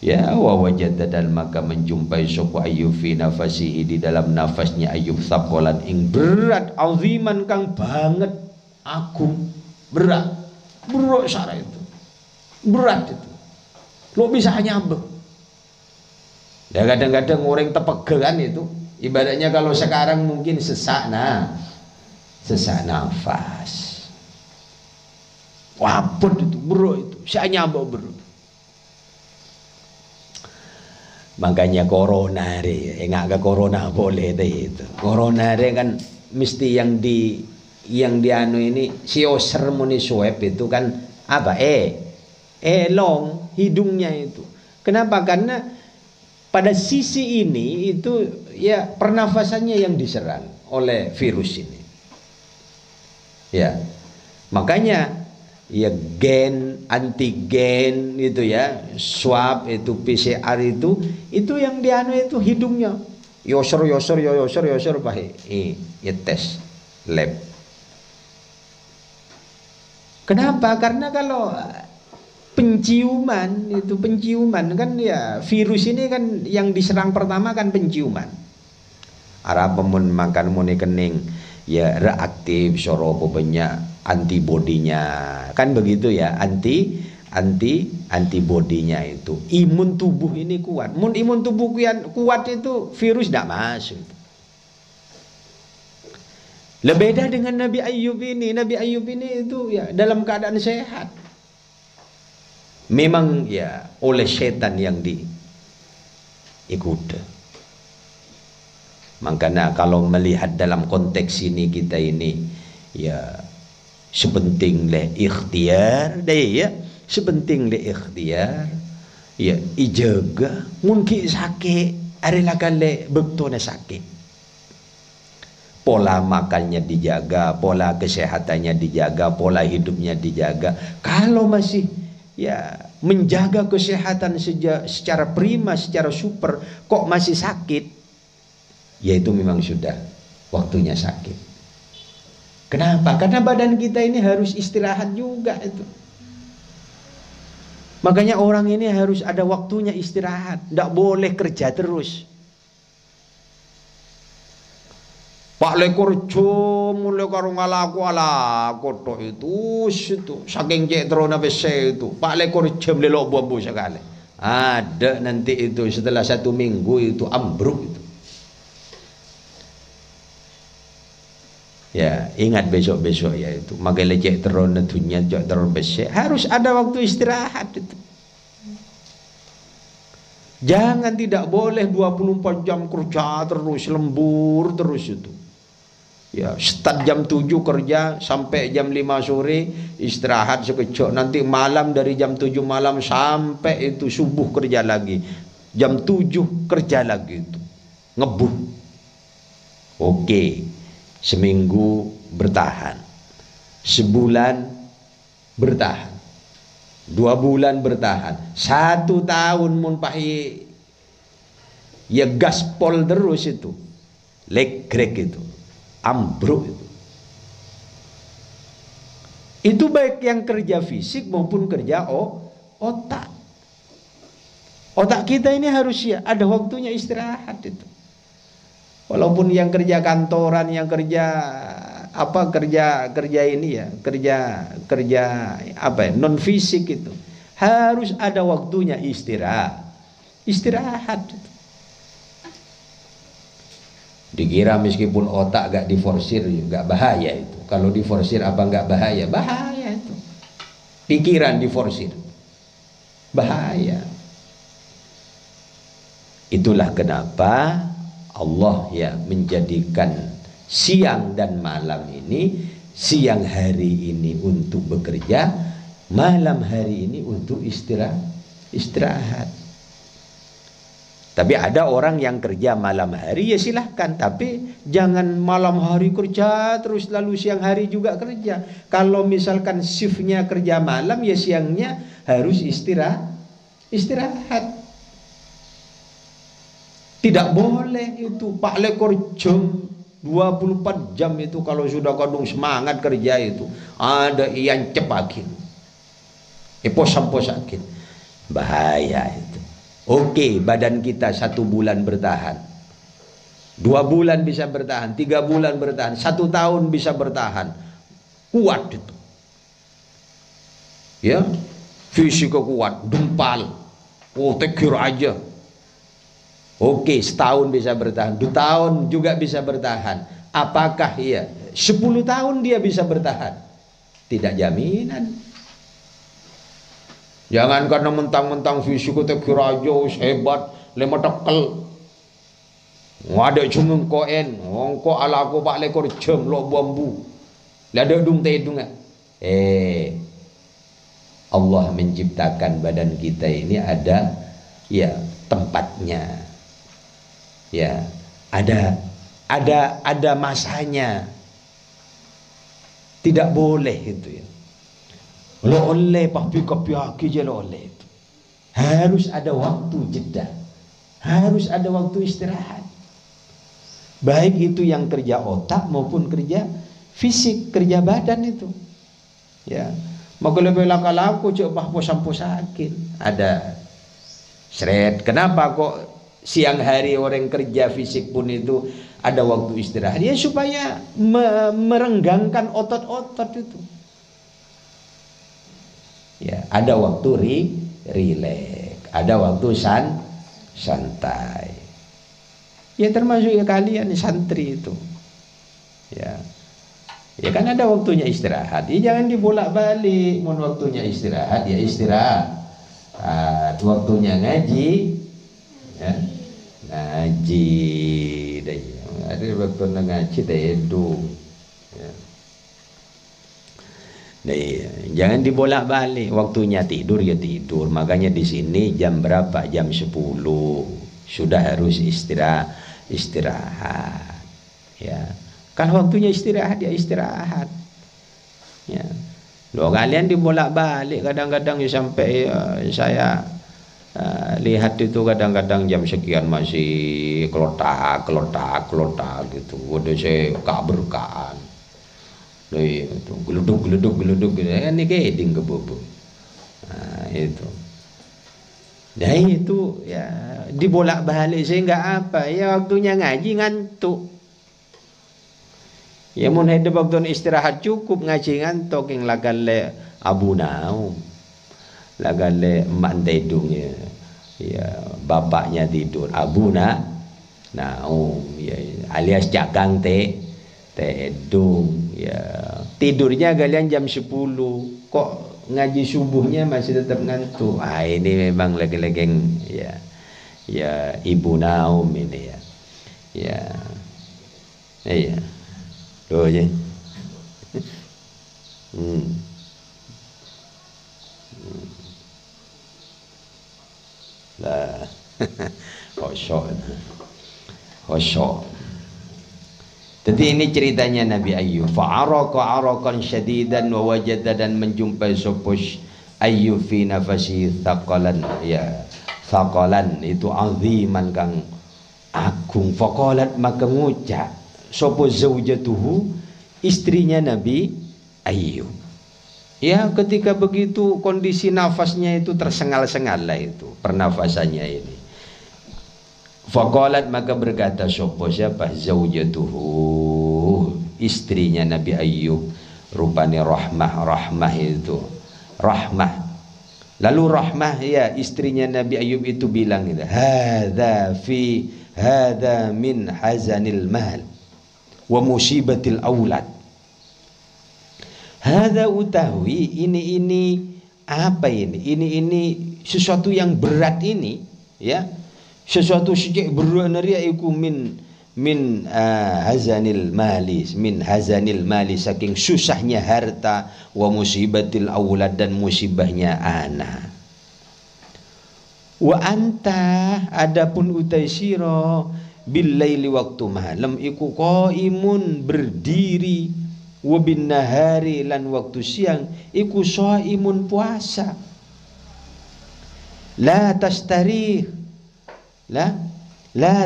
Ya, wa wajada, dan maka menjumpai sapa Ayub fi nafasihi, di dalam nafasnya Ayub, sakolan ing berat, aziman kang banget, agung, berat sara itu, berat itu, lo bisa nyambek. Ya kadang-kadang orang tepegelan itu, ibaratnya kalau sekarang mungkin sesak nafas, wapun itu, bro itu, saya nyambek bro. Makanya corona enggak ke corona boleh deh itu. Corona kan mesti yang anu ini sioser muni swab itu kan apa long hidungnya itu. Kenapa? Karena pada sisi ini itu ya pernafasannya yang diserang oleh virus ini. Ya. Makanya ya gen, antigen itu ya, swab itu, PCR itu yang dianu itu hidungnya. Yosor pahe. Ya tes lab. Kenapa? Karena kalau penciuman kan ya, virus ini kan yang diserang pertama kan penciuman. Arah pemun makan muni kening ya reaktif soropo banyak antibodinya kan begitu ya, antibodinya itu, imun tubuh ini kuat. Mun imun tubuh kuat itu virus tidak masuk. Beda dengan Nabi Ayub ini itu ya dalam keadaan sehat. Memang ya oleh setan yang diikut. Makanya kalau melihat dalam konteks ini kita ini ya sepenting le ikhtiar deh ya, sepenting le ikhtiar ya ijaga mungkin sakit adalah kali betul sakit, pola makannya dijaga, pola kesehatannya dijaga, pola hidupnya dijaga. Kalau masih ya menjaga kesehatan secara prima, secara super, kok masih sakit, ya itu memang sudah waktunya sakit. Kenapa? Karena badan kita ini harus istirahat juga itu. Makanya orang ini harus ada waktunya istirahat, tidak boleh kerja terus. Pak lekor mulai karo ngalaku ala kotok itu saking cek terona bese itu. Pak lekor jam lelok buambu sekali. Ada nanti itu setelah 1 minggu itu ambruk itu. Ya ingat besok-besok ya itu. Maka lecek terona dunia cek terona bese. Harus ada waktu istirahat itu. Jangan, tidak boleh 24 jam kerja terus, lembur terus itu. Ya, start jam 7 kerja sampai jam 5 sore, istirahat sekejap, nanti malam dari jam 7 malam sampai itu subuh kerja lagi. Jam 7 kerja lagi itu. Ngebuh. Oke. Seminggu bertahan. Sebulan bertahan. 2 bulan bertahan. 1 tahun mun pahi ya gaspol terus itu. Legrek itu. Ambruk itu. Itu baik yang kerja fisik maupun kerja otak. Otak kita ini harus ya ada waktunya istirahat itu. Walaupun yang kerja kantoran, yang kerja apa kerja ini ya, kerja apa ya, non fisik itu harus ada waktunya istirahat itu. Dikira meskipun otak gak diforsir juga bahaya itu. Kalau diforsir apa gak bahaya? Bahaya itu. Pikiran diforsir bahaya. Itulah kenapa Allah ya menjadikan siang dan malam ini, siang hari ini untuk bekerja, malam hari ini untuk istirahat. Tapi ada orang yang kerja malam hari, ya silahkan. Tapi jangan malam hari kerja terus lalu siang hari juga kerja. Kalau misalkan shiftnya kerja malam, ya siangnya harus istirahat. Tidak boleh itu Pak lekor jam 24 jam itu. Kalau sudah kadung semangat kerja itu ada yang cepakin, posakin bahaya itu. Oke, badan kita 1 bulan bertahan, 2 bulan bisa bertahan, 3 bulan bertahan, 1 tahun bisa bertahan, kuat itu. Ya, fisik kuat, dempal, tekir aja. Oke, setahun bisa bertahan, 2 tahun juga bisa bertahan. Apakah 10 tahun dia bisa bertahan? Tidak jaminan. Jangan karena mentang-mentang fisik tekir aja hebat, lemah tekel. Ada cuma koen, ngko ala ko pak lekor jem lo bambu. Lada dung tedung. Allah menciptakan badan kita ini ada tempatnya. Ya, ada masanya. Tidak boleh itu ya. Lo oleh papi je lo oleh itu. Harus ada waktu jeda. Harus ada waktu istirahat. Baik itu yang kerja otak maupun kerja fisik, kerja badan itu. Ya. Maka lebih laku coba posan-posakin. Ada seret. Kenapa kok siang hari orang kerja fisik pun itu ada waktu istirahat? Ya supaya merenggangkan otot-otot itu. Ya, ada waktu rileks, ada waktu santai. Ya termasuk kalian santri itu. Ya. Ya kan ada waktunya istirahat. Ya jangan dibolak-balik. Mun waktunya istirahat ya istirahat. Waktunya ngaji ya. Ngaji deh. Ada waktu ngaji edung. Ya. Jangan dibolak-balik. Waktunya tidur ya tidur. Makanya di sini jam berapa? Jam 10 sudah harus istirahat. Ya. Kalau waktunya istirahat ya istirahat. Ya. Loh kalian dibolak-balik kadang-kadang ya sampai saya lihat itu kadang-kadang jam sekian masih kelotak gitu. Udah saya kaberkan. Itu geluduk gitu. Ini keding kebobo. Nah, itu. Nah itu ya dibolak-balik sehingga apa? Ya waktunya ngaji ngantuk. Ya mun hidup waktu istirahat cukup ngaji ngantuk yang lagale Abu Naum. Lagale emak tedung ya bapaknya tidur Abu Naum ya alias jagang tedung ya tidurnya kalian jam 10 kok ngaji subuhnya masih tetap ngantuk. Ini memang lagi-lagi ya Ibu Naum ini ya iya loh ya lah kosong. Jadi ini ceritanya Nabi Ayyub. Fa'araka arakan syadidan wa wajada, dan menjumpai sopos Ayyub fi nafasi thaqalan ya. Thaqalan itu aziman kang agung. Faqalat maka ngucap sopo zaujatuhu istrinya Nabi Ayyub. Ya ketika begitu kondisi nafasnya itu tersengal-sengal lah itu pernafasannya ini. Faqalat maka berkata sopo siapa? Zaujatuhu istrinya Nabi Ayyub, rupanya Rahmah itu Rahmah. Lalu Rahmah ya istrinya Nabi Ayyub itu bilang gitu, hadza min hazanil mal wa musibatil aulad. Hadza utawi ini apa ini? Ini sesuatu yang berat ini ya. Sesuatu sejak berat iku min hazanil mali saking susahnya harta wa musibatil aulad dan musibahnya anak. Wa anta adapun utai sira bil laili waktu malam iku qaimun berdiri wa bin nahari lan waktu siang iku shaimun puasa. La tastarih la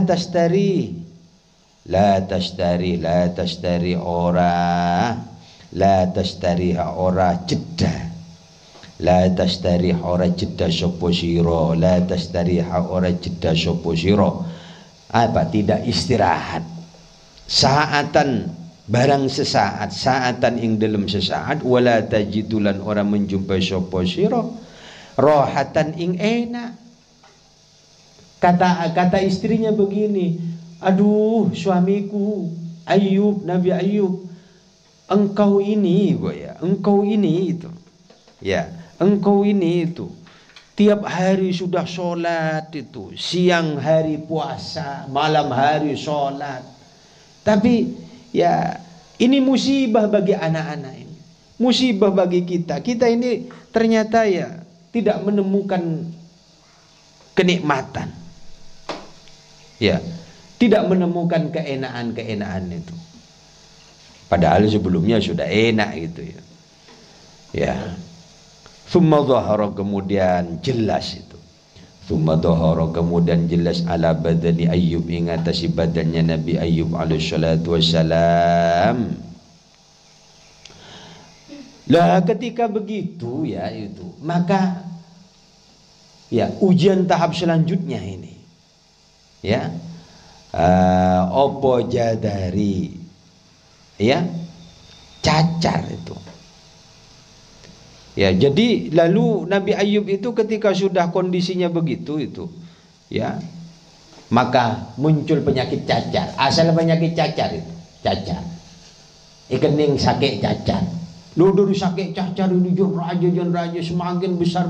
tastari ora jeda La tastarih ora jeda sapa sira, la tastarih ora jeda sapa sira. Apa? Tidak istirahat. Saatan barang sesaat, saatan ing dalam sesaat, wala tajidulan orang menjumpai sapa sira rohatan ing enak. Kata istrinya begini, aduh suamiku Ayub, Nabi Ayub, engkau ini engkau ini itu, ya engkau ini itu tiap hari sudah sholat itu, siang hari puasa, malam hari sholat. Tapi ya ini musibah bagi anak-anak ini, musibah bagi kita. Kita ini ternyata ya tidak menemukan kenikmatan, ya tidak menemukan keenaan-keenaan itu. Padahal sebelumnya sudah enak gitu ya. Ya. Thumma dhahara, kemudian jelas itu. Thumma dhahara, kemudian jelas ala badani Ayyub, ing atasi badannya Nabi Ayyub alaihi salatu wassalam. Lah ketika begitu ya itu, maka ya ujian tahap selanjutnya ini. Ya. Opo jadari. Ya. Cacar itu. Ya, jadi lalu Nabi Ayub itu ketika sudah kondisinya begitu itu, ya, maka muncul penyakit cacar. Asal penyakit cacar itu, cacar. Ikening sakit cacar. Lu dari sakit cacar ini jon raja semakin besar.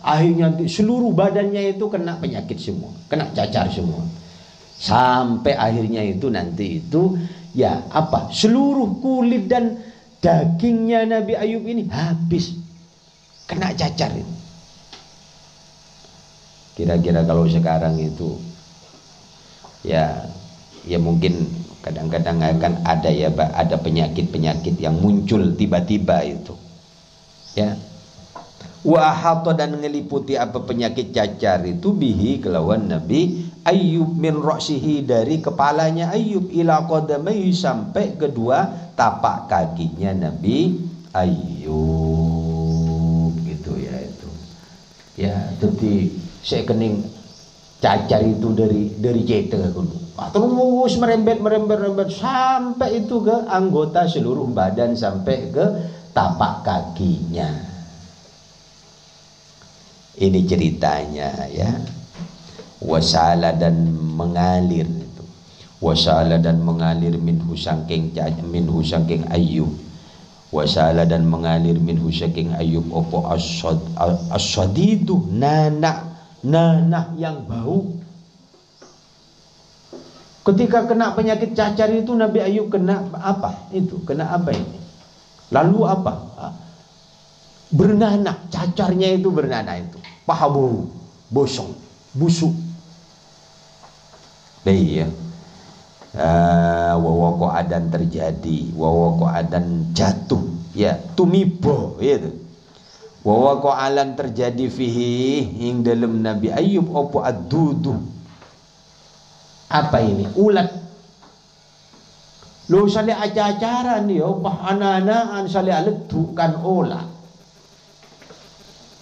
Akhirnya seluruh badannya itu kena penyakit semua, kena cacar semua. Sampai akhirnya itu nanti itu ya apa? Seluruh kulit dan dagingnya Nabi Ayub ini habis kena cacar itu. Kira-kira kalau sekarang itu ya mungkin kadang-kadang akan ada ya ada penyakit-penyakit yang muncul tiba-tiba itu. Ya. Wa ahata, dan ngeliputi apa penyakit cacar itu bihi kelawan Nabi Ayub min ra'sihi, dari kepalanya Ayub ila qadamaihi, sampai kedua tapak kakinya Nabi Ayub gitu ya itu. Ya, jadi saya kening cacar itu dari jete dulu. Terus merembet sampai itu ke anggota seluruh badan, sampai ke tapak kakinya. Ini ceritanya ya. Wasala, dan mengalir itu. Wasala, dan mengalir minhu sangking Ayub. Wasala, dan mengalir minhu sangking Ayub opo as-sadidu, nanah yang bau. Ketika kena penyakit cacar itu Nabi Ayub kena apa? Itu kena apa ini? Lalu apa? Bernanah, cacarnya itu bernanah itu. Pahabu, bosong, busuk. Iya. Wawako adan terjadi, wawako adan jatuh, ya tumibo, itu. Wawako alan terjadi fihi ing dalam Nabi Ayub opo adudu. Apa ini? Ulat. Lo sali acara-acaran yo, pah anak-anakan sali aletukan olah.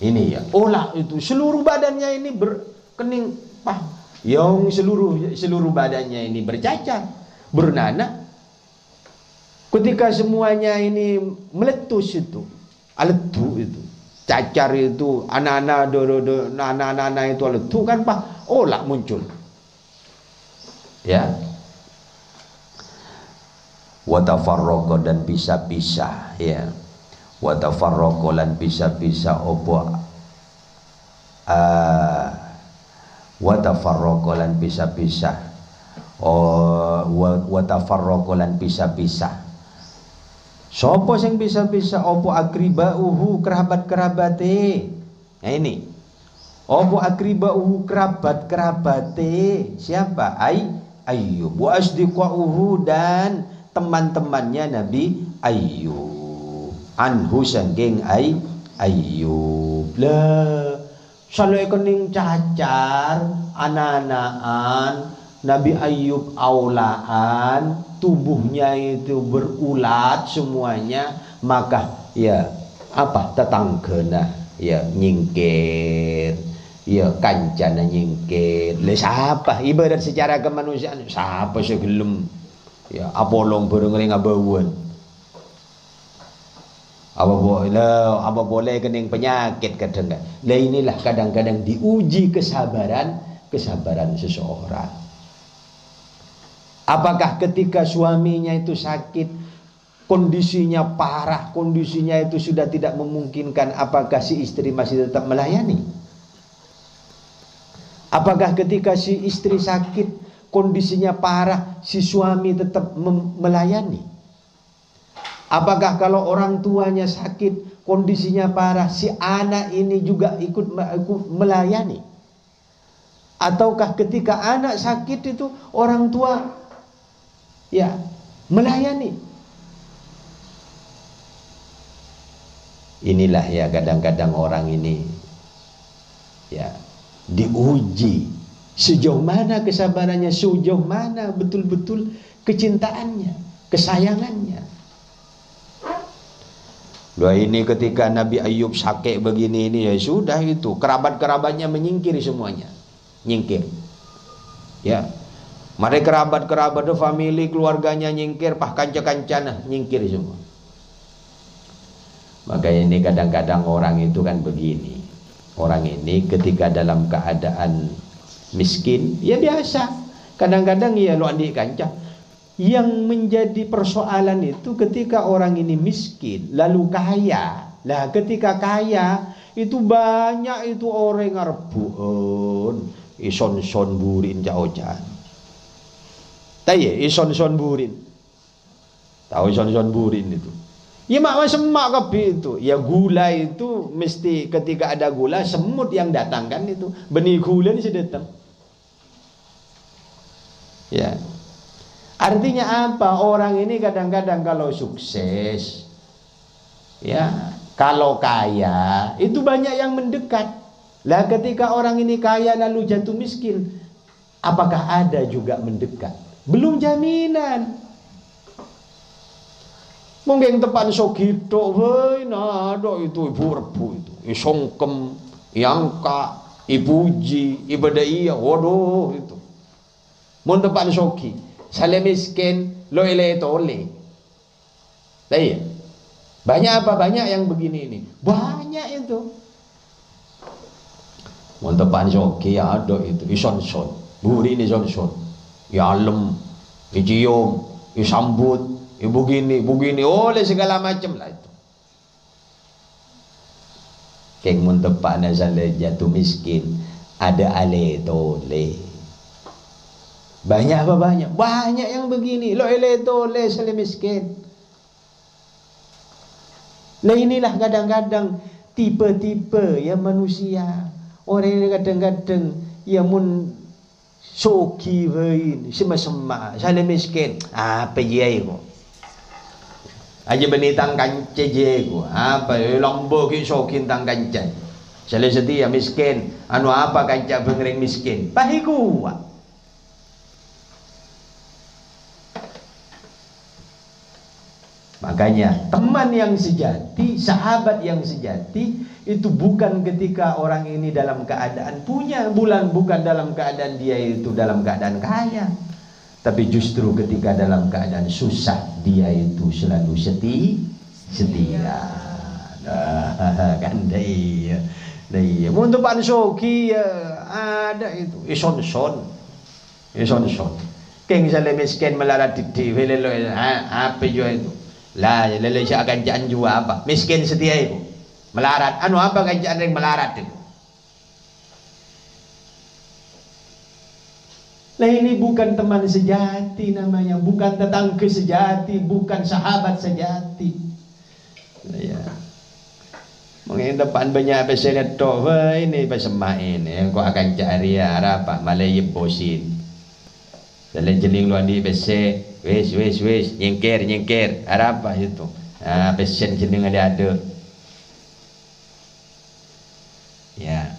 Ini ya, olah itu seluruh badannya ini berkening pah, yang seluruh badannya ini bercacar, bernanah. Ketika semuanya ini meletus itu, aletu itu, cacar itu, anak-anak itu aletu kan pah, olah muncul. Ya. Watafarraqo, dan pisah-pisah ya. Watafarraqo, lan pisah-pisah opo watafarraqo, lan pisah-pisah watafarraqo, lan pisah-pisah. Sopo sing pisah-pisah? Opo akribauhu, kerabat-kerabate. Nah ini, opo akribauhu, kerabat-kerabate. Siapa? Ayub. Wa asdiqauhu, dan teman-temannya Nabi Ayub. Anhu sangking Ayub. Lah selalu kening cacar, anak-anakan Nabi Ayub aulaan, tubuhnya itu berulat semuanya, maka ya apa tetanggana ya nyingkir, ya kancana nyingkir. Le siapa ibarat secara kemanusiaan siapa sih gelem ya apolong bareng ring abawon. Apa boleh kening penyakit kadang. Lah inilah kadang-kadang diuji kesabaran seseorang. Apakah ketika suaminya itu sakit, kondisinya parah, kondisinya itu sudah tidak memungkinkan, apakah si istri masih tetap melayani? Apakah ketika si istri sakit, kondisinya parah, si suami tetap melayani? Apakah kalau orang tuanya sakit, kondisinya parah, si anak ini juga ikut melayani? Ataukah ketika anak sakit itu orang tua ya melayani? Inilah ya kadang-kadang orang ini ya diuji sejauh mana kesabarannya, sejauh mana betul-betul kecintaannya, kesayangannya. Loh ini ketika Nabi Ayub sakit begini ini ya sudah itu kerabat-kerabatnya menyingkir semuanya, nyingkir. Ya, mari kerabat-kerabat family keluarganya nyingkir, pah kanca-kancana nyingkir semua. Makanya ini kadang-kadang orang itu kan begini. Orang ini ketika dalam keadaan miskin, ya biasa. Kadang-kadang ya lo adik kanca. Yang menjadi persoalan itu ketika orang ini miskin, lalu kaya. Lah ketika kaya, itu banyak itu orang ngarbuun. Ison-son burin jauh-jauh. Tahu ison-son burin. Tahu ison-son burin itu? Ya mak semak kabeh itu. Ya gula itu mesti ketika ada gula semut yang datangkan itu. Benih gula ini datang. Ya. Artinya apa? Orang ini kadang-kadang kalau sukses ya, kalau kaya itu banyak yang mendekat. Lah ketika orang ini kaya lalu jatuh miskin, apakah ada juga mendekat? Belum jaminan. Mungkin tepan sogito, woi, nado itu ibu rebu itu, isongkem, yangka, ibuji, ibadah iya, waduh itu. Mun tepan sogi, sale miskin, lo ile tole. Iya. Banyak apa? Banyak yang begini ini. Banyak itu. Mun tepan sogi ada itu, ison-son, buri ini ison-son, ya alem, icium, isambut. Begini oleh segala macam lah itu. Keng mun tepakna sale jatuh miskin, ada ale tole. Banyak apa banyak? Banyak yang begini. Lo ele tole sale miskin. Nah inilah kadang-kadang tipe-tipe ya manusia. Orang ini kadang-kadang ya mun soki wain, sema-sema, sale miskin. Apa ye kok? Aja benitang kanca jego apa lombo ki sokin tang kanca sale setia miskin anu apa kanca bengering miskin pahiku. Makanya teman yang sejati, sahabat yang sejati itu bukan ketika orang ini dalam keadaan punya, bukan dalam keadaan dia itu dalam keadaan kaya, tapi justru ketika dalam keadaan susah dia itu selalu setia. Nah, kan dia. Untuk pansoki ada itu ison-son. Keng sale miskin melarat di velelo apa juga itu. Lah lele sia kancaan juga apa? Miskin setia itu. Melarat. Anu apa kancaan yang melarat itu? Nah ini bukan teman sejati namanya, bukan tetangga sejati, bukan sahabat sejati. Ya. Mungkin depan banyak pesenet toh, ini pesemah ini, kau akan cari apa? Malay bosin. Dalam jeling luar di pese, wes, nyengker, apa itu? Ah, pesen jeling ada. Ya,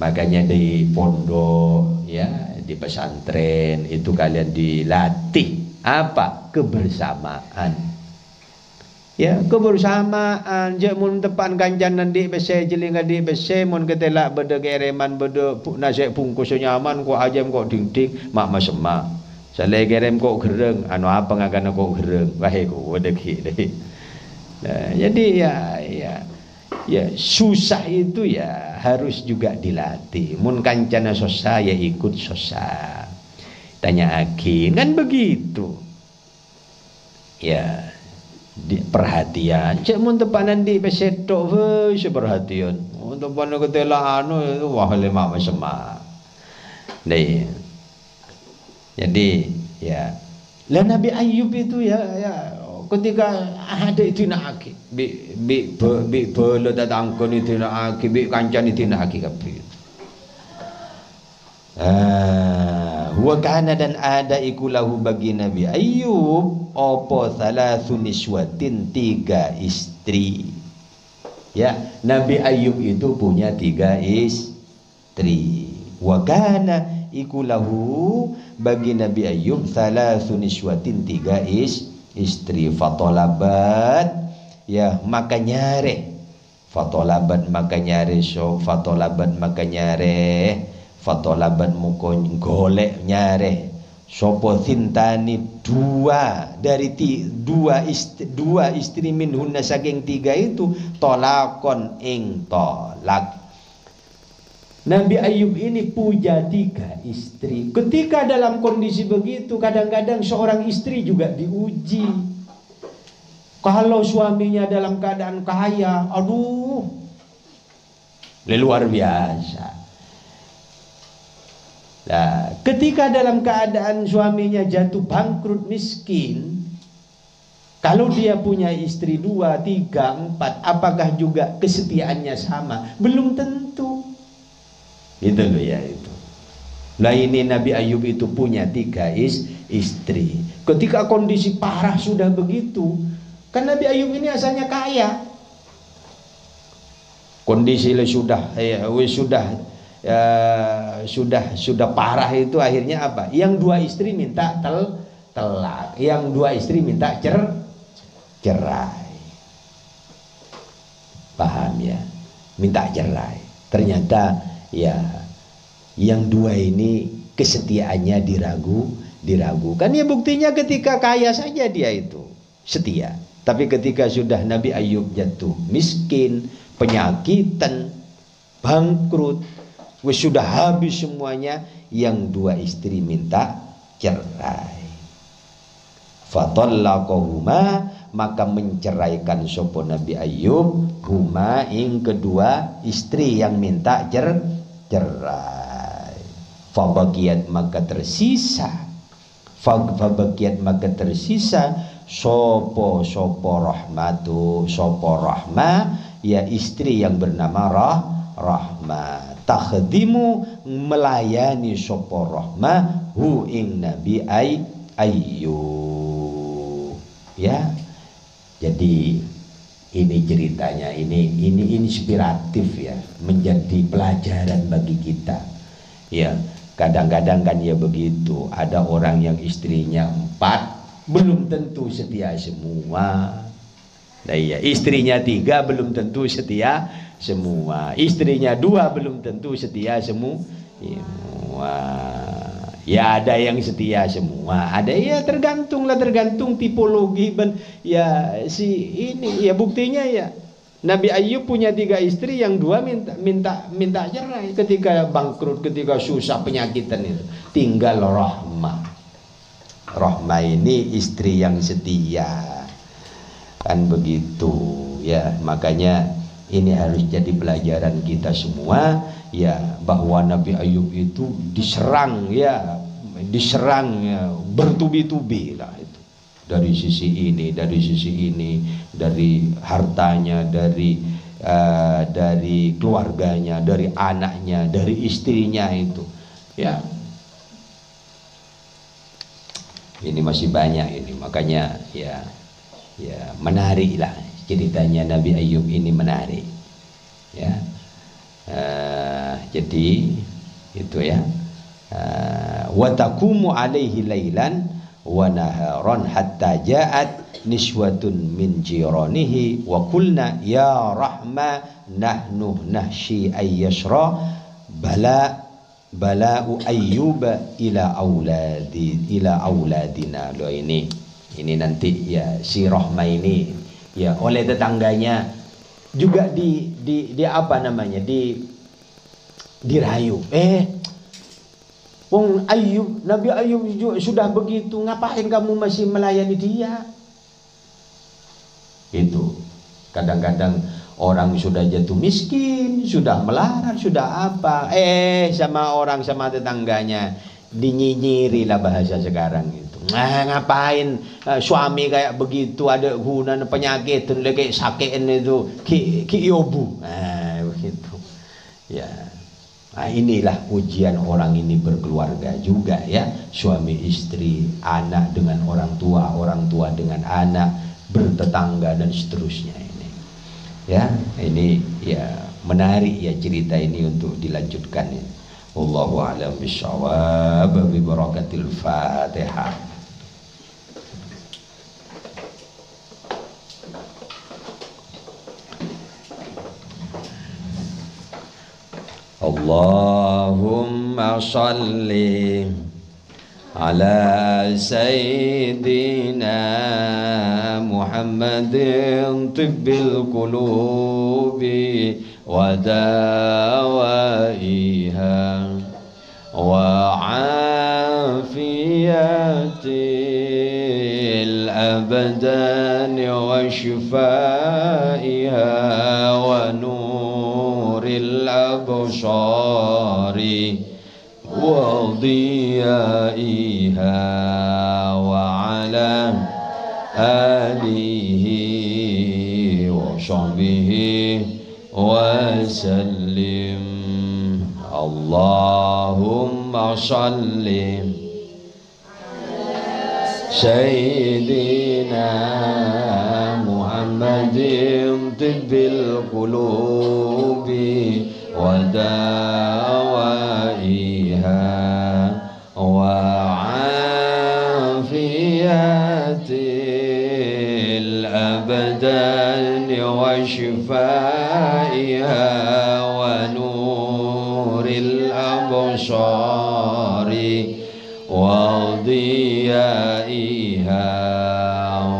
makanya di pondok, ya. Di pesantren itu kalian dilatih apa? Kebersamaan. Ya, kebersamaan je mun tepan kancanan di bese jeling di bese mun ketelak bede gereman bede nasi bungkus nyaman kok ajam kok ding mak masema. Sale gerem kok gereng anu apa ngagana kok gereng wae kok wedeki deh. Nah, jadi ya susah itu ya harus juga dilatih. Mun kancana susah ya ikut susah. Tanya akin kan begitu. Ya perhatian cek mun tepanan di pesetok we perhatian untuk panu ketela anu itu wah lema macam deh. Jadi ya lah Nabi Ayub itu ya ketika ada itu nak bi belo datangkon itu nak bi kancan itu nak kabeh. Wa kana dan ada ikulahu bagi Nabi Ayub opo salasu niswatin 3 istri. Ya, Nabi Ayub itu punya 3 istri. Wa kana ikulahu bagi Nabi Ayub salasu niswatin 3 istri. Fatolabat ya maka nyare. Fatolabat maka nyare so fatolabat maka nyare. Fatolaban mukon golek nyare sopo sintani 2 dari 2 istri minhunna saking 3 itu tolakon ing tolak. Nabi Ayub ini punya 3 istri. Ketika dalam kondisi begitu kadang-kadang seorang istri juga diuji. Kalau suaminya dalam keadaan kaya, aduh luar biasa. Nah, ketika dalam keadaan suaminya jatuh bangkrut miskin, kalau dia punya istri 2, 3, 4, apakah juga kesetiaannya sama? Belum tentu. Gitu loh ya itu. Nah ini Nabi Ayub itu punya 3 istri. Ketika kondisi parah sudah begitu, kan Nabi Ayub ini asalnya kaya. Kondisi sudah parah itu akhirnya apa? Yang 2 istri minta telak, yang 2 istri minta cerai. Paham ya? Minta cerai. Ternyata ya yang 2 ini kesetiaannya diragukan. Ya buktinya ketika kaya saja dia itu setia. Tapi ketika sudah Nabi Ayub jatuh miskin, penyakitan, bangkrut, sudah habis semuanya, yang 2 istri minta cerai. Fatallaqahuma maka menceraikan sopo Nabi Ayub huma ing kedua istri yang minta cerai. Fabaqiyat maka tersisa sopo rahmatu sopo rahma ya istri yang bernama Rahmah. Takhdimu melayani sopo rahmah hu ing Nabi Ayub. Ya, jadi ini ceritanya, ini inspiratif ya, menjadi pelajaran bagi kita. Ya, kadang-kadang kan ya begitu, ada orang yang istrinya 4 belum tentu setia semua. Nah iya, istrinya 3 belum tentu setia semua. Istrinya 2 belum tentu setia semua. Ya ada yang setia semua, ada ya tergantung tipologi ya si ini ya buktinya ya Nabi Ayub punya 3 istri, yang 2 minta cerai ketika bangkrut, ketika susah penyakitan itu. Tinggal Rahmah ini istri yang setia. Kan begitu ya, makanya ini harus jadi pelajaran kita semua ya, bahwa Nabi Ayub itu diserang ya bertubi-tubi lah itu, dari sisi ini, dari hartanya, dari keluarganya, dari anaknya, dari istrinya itu ya. Ini masih banyak ini, makanya ya menarik lah ceritanya Nabi Ayub ini, menarik ya. Jadi itu ya, wa taqumu alaihi lailan wa naharan hatta ja'at niswatun min jiranihi wa qulna ya rahma nahnu nahshi ayyashra bala'u ayyuba ila auladina. Loh, ini nanti ya si Rahma ini ya oleh tetangganya juga di apa namanya dirayu. Wong Ayub, Nabi Ayub sudah begitu, ngapain kamu masih melayani dia? Itu kadang-kadang orang sudah jatuh miskin, sudah melarat, sudah apa, sama tetangganya dinyinyiri lah bahasa sekarang itu. Ngapain suami kayak begitu, ada guna penyakit kayak sakitin itu ki yobu. Begitu. Ya. Nah, inilah ujian orang ini berkeluarga juga ya, suami istri, anak dengan orang tua dengan anak, bertetangga dan seterusnya ini. Ya, ini ya menarik ya cerita ini untuk dilanjutkan ya. Wallahu a'lam bishawab bi barakatil Fatihah. Allahumma salli ala sayyidina Muhammadin tibbil qulubi wa dawaiha wa afiyatil abdani wa shifaiha wa nuril absari wa diyaiha wa ala alihi wa sahbihi wa sallim. Allahumma sallim sayyidina Muhammadin tibbil qulubi wa dawaiha wa afiyatil abdani wa shifaiha wa nuril absari wa diyaiha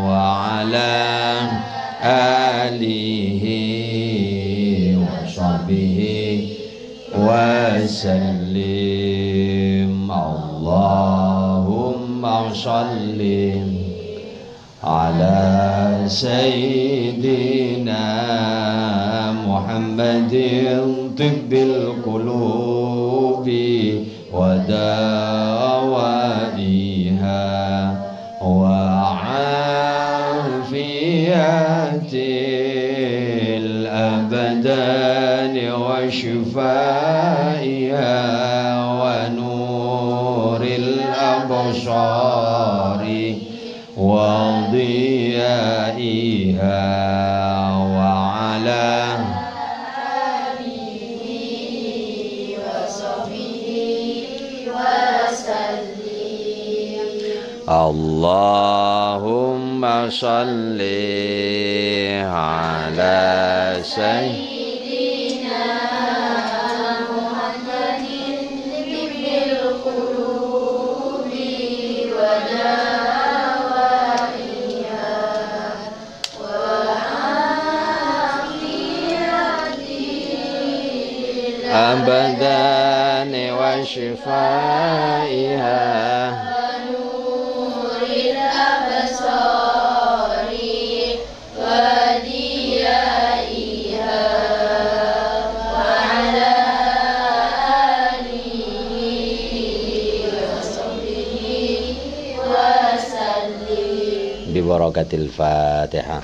wa ala alihi wa sahbihi wa sallim. Allahumma sallim ala sayyidina Muhammadin tibbil qulubi wa dawaiha wa afiyatil abdani wa shifaiha wa nuril absari wa diyaiha wa ala alihi wa sahbihi wa sallim. Allahumma salli ala sayyidina Muhammadin tibbil qulubi wa dawaiha wa afiyatil abdani wa shifaiha bi barakatil Fatihah.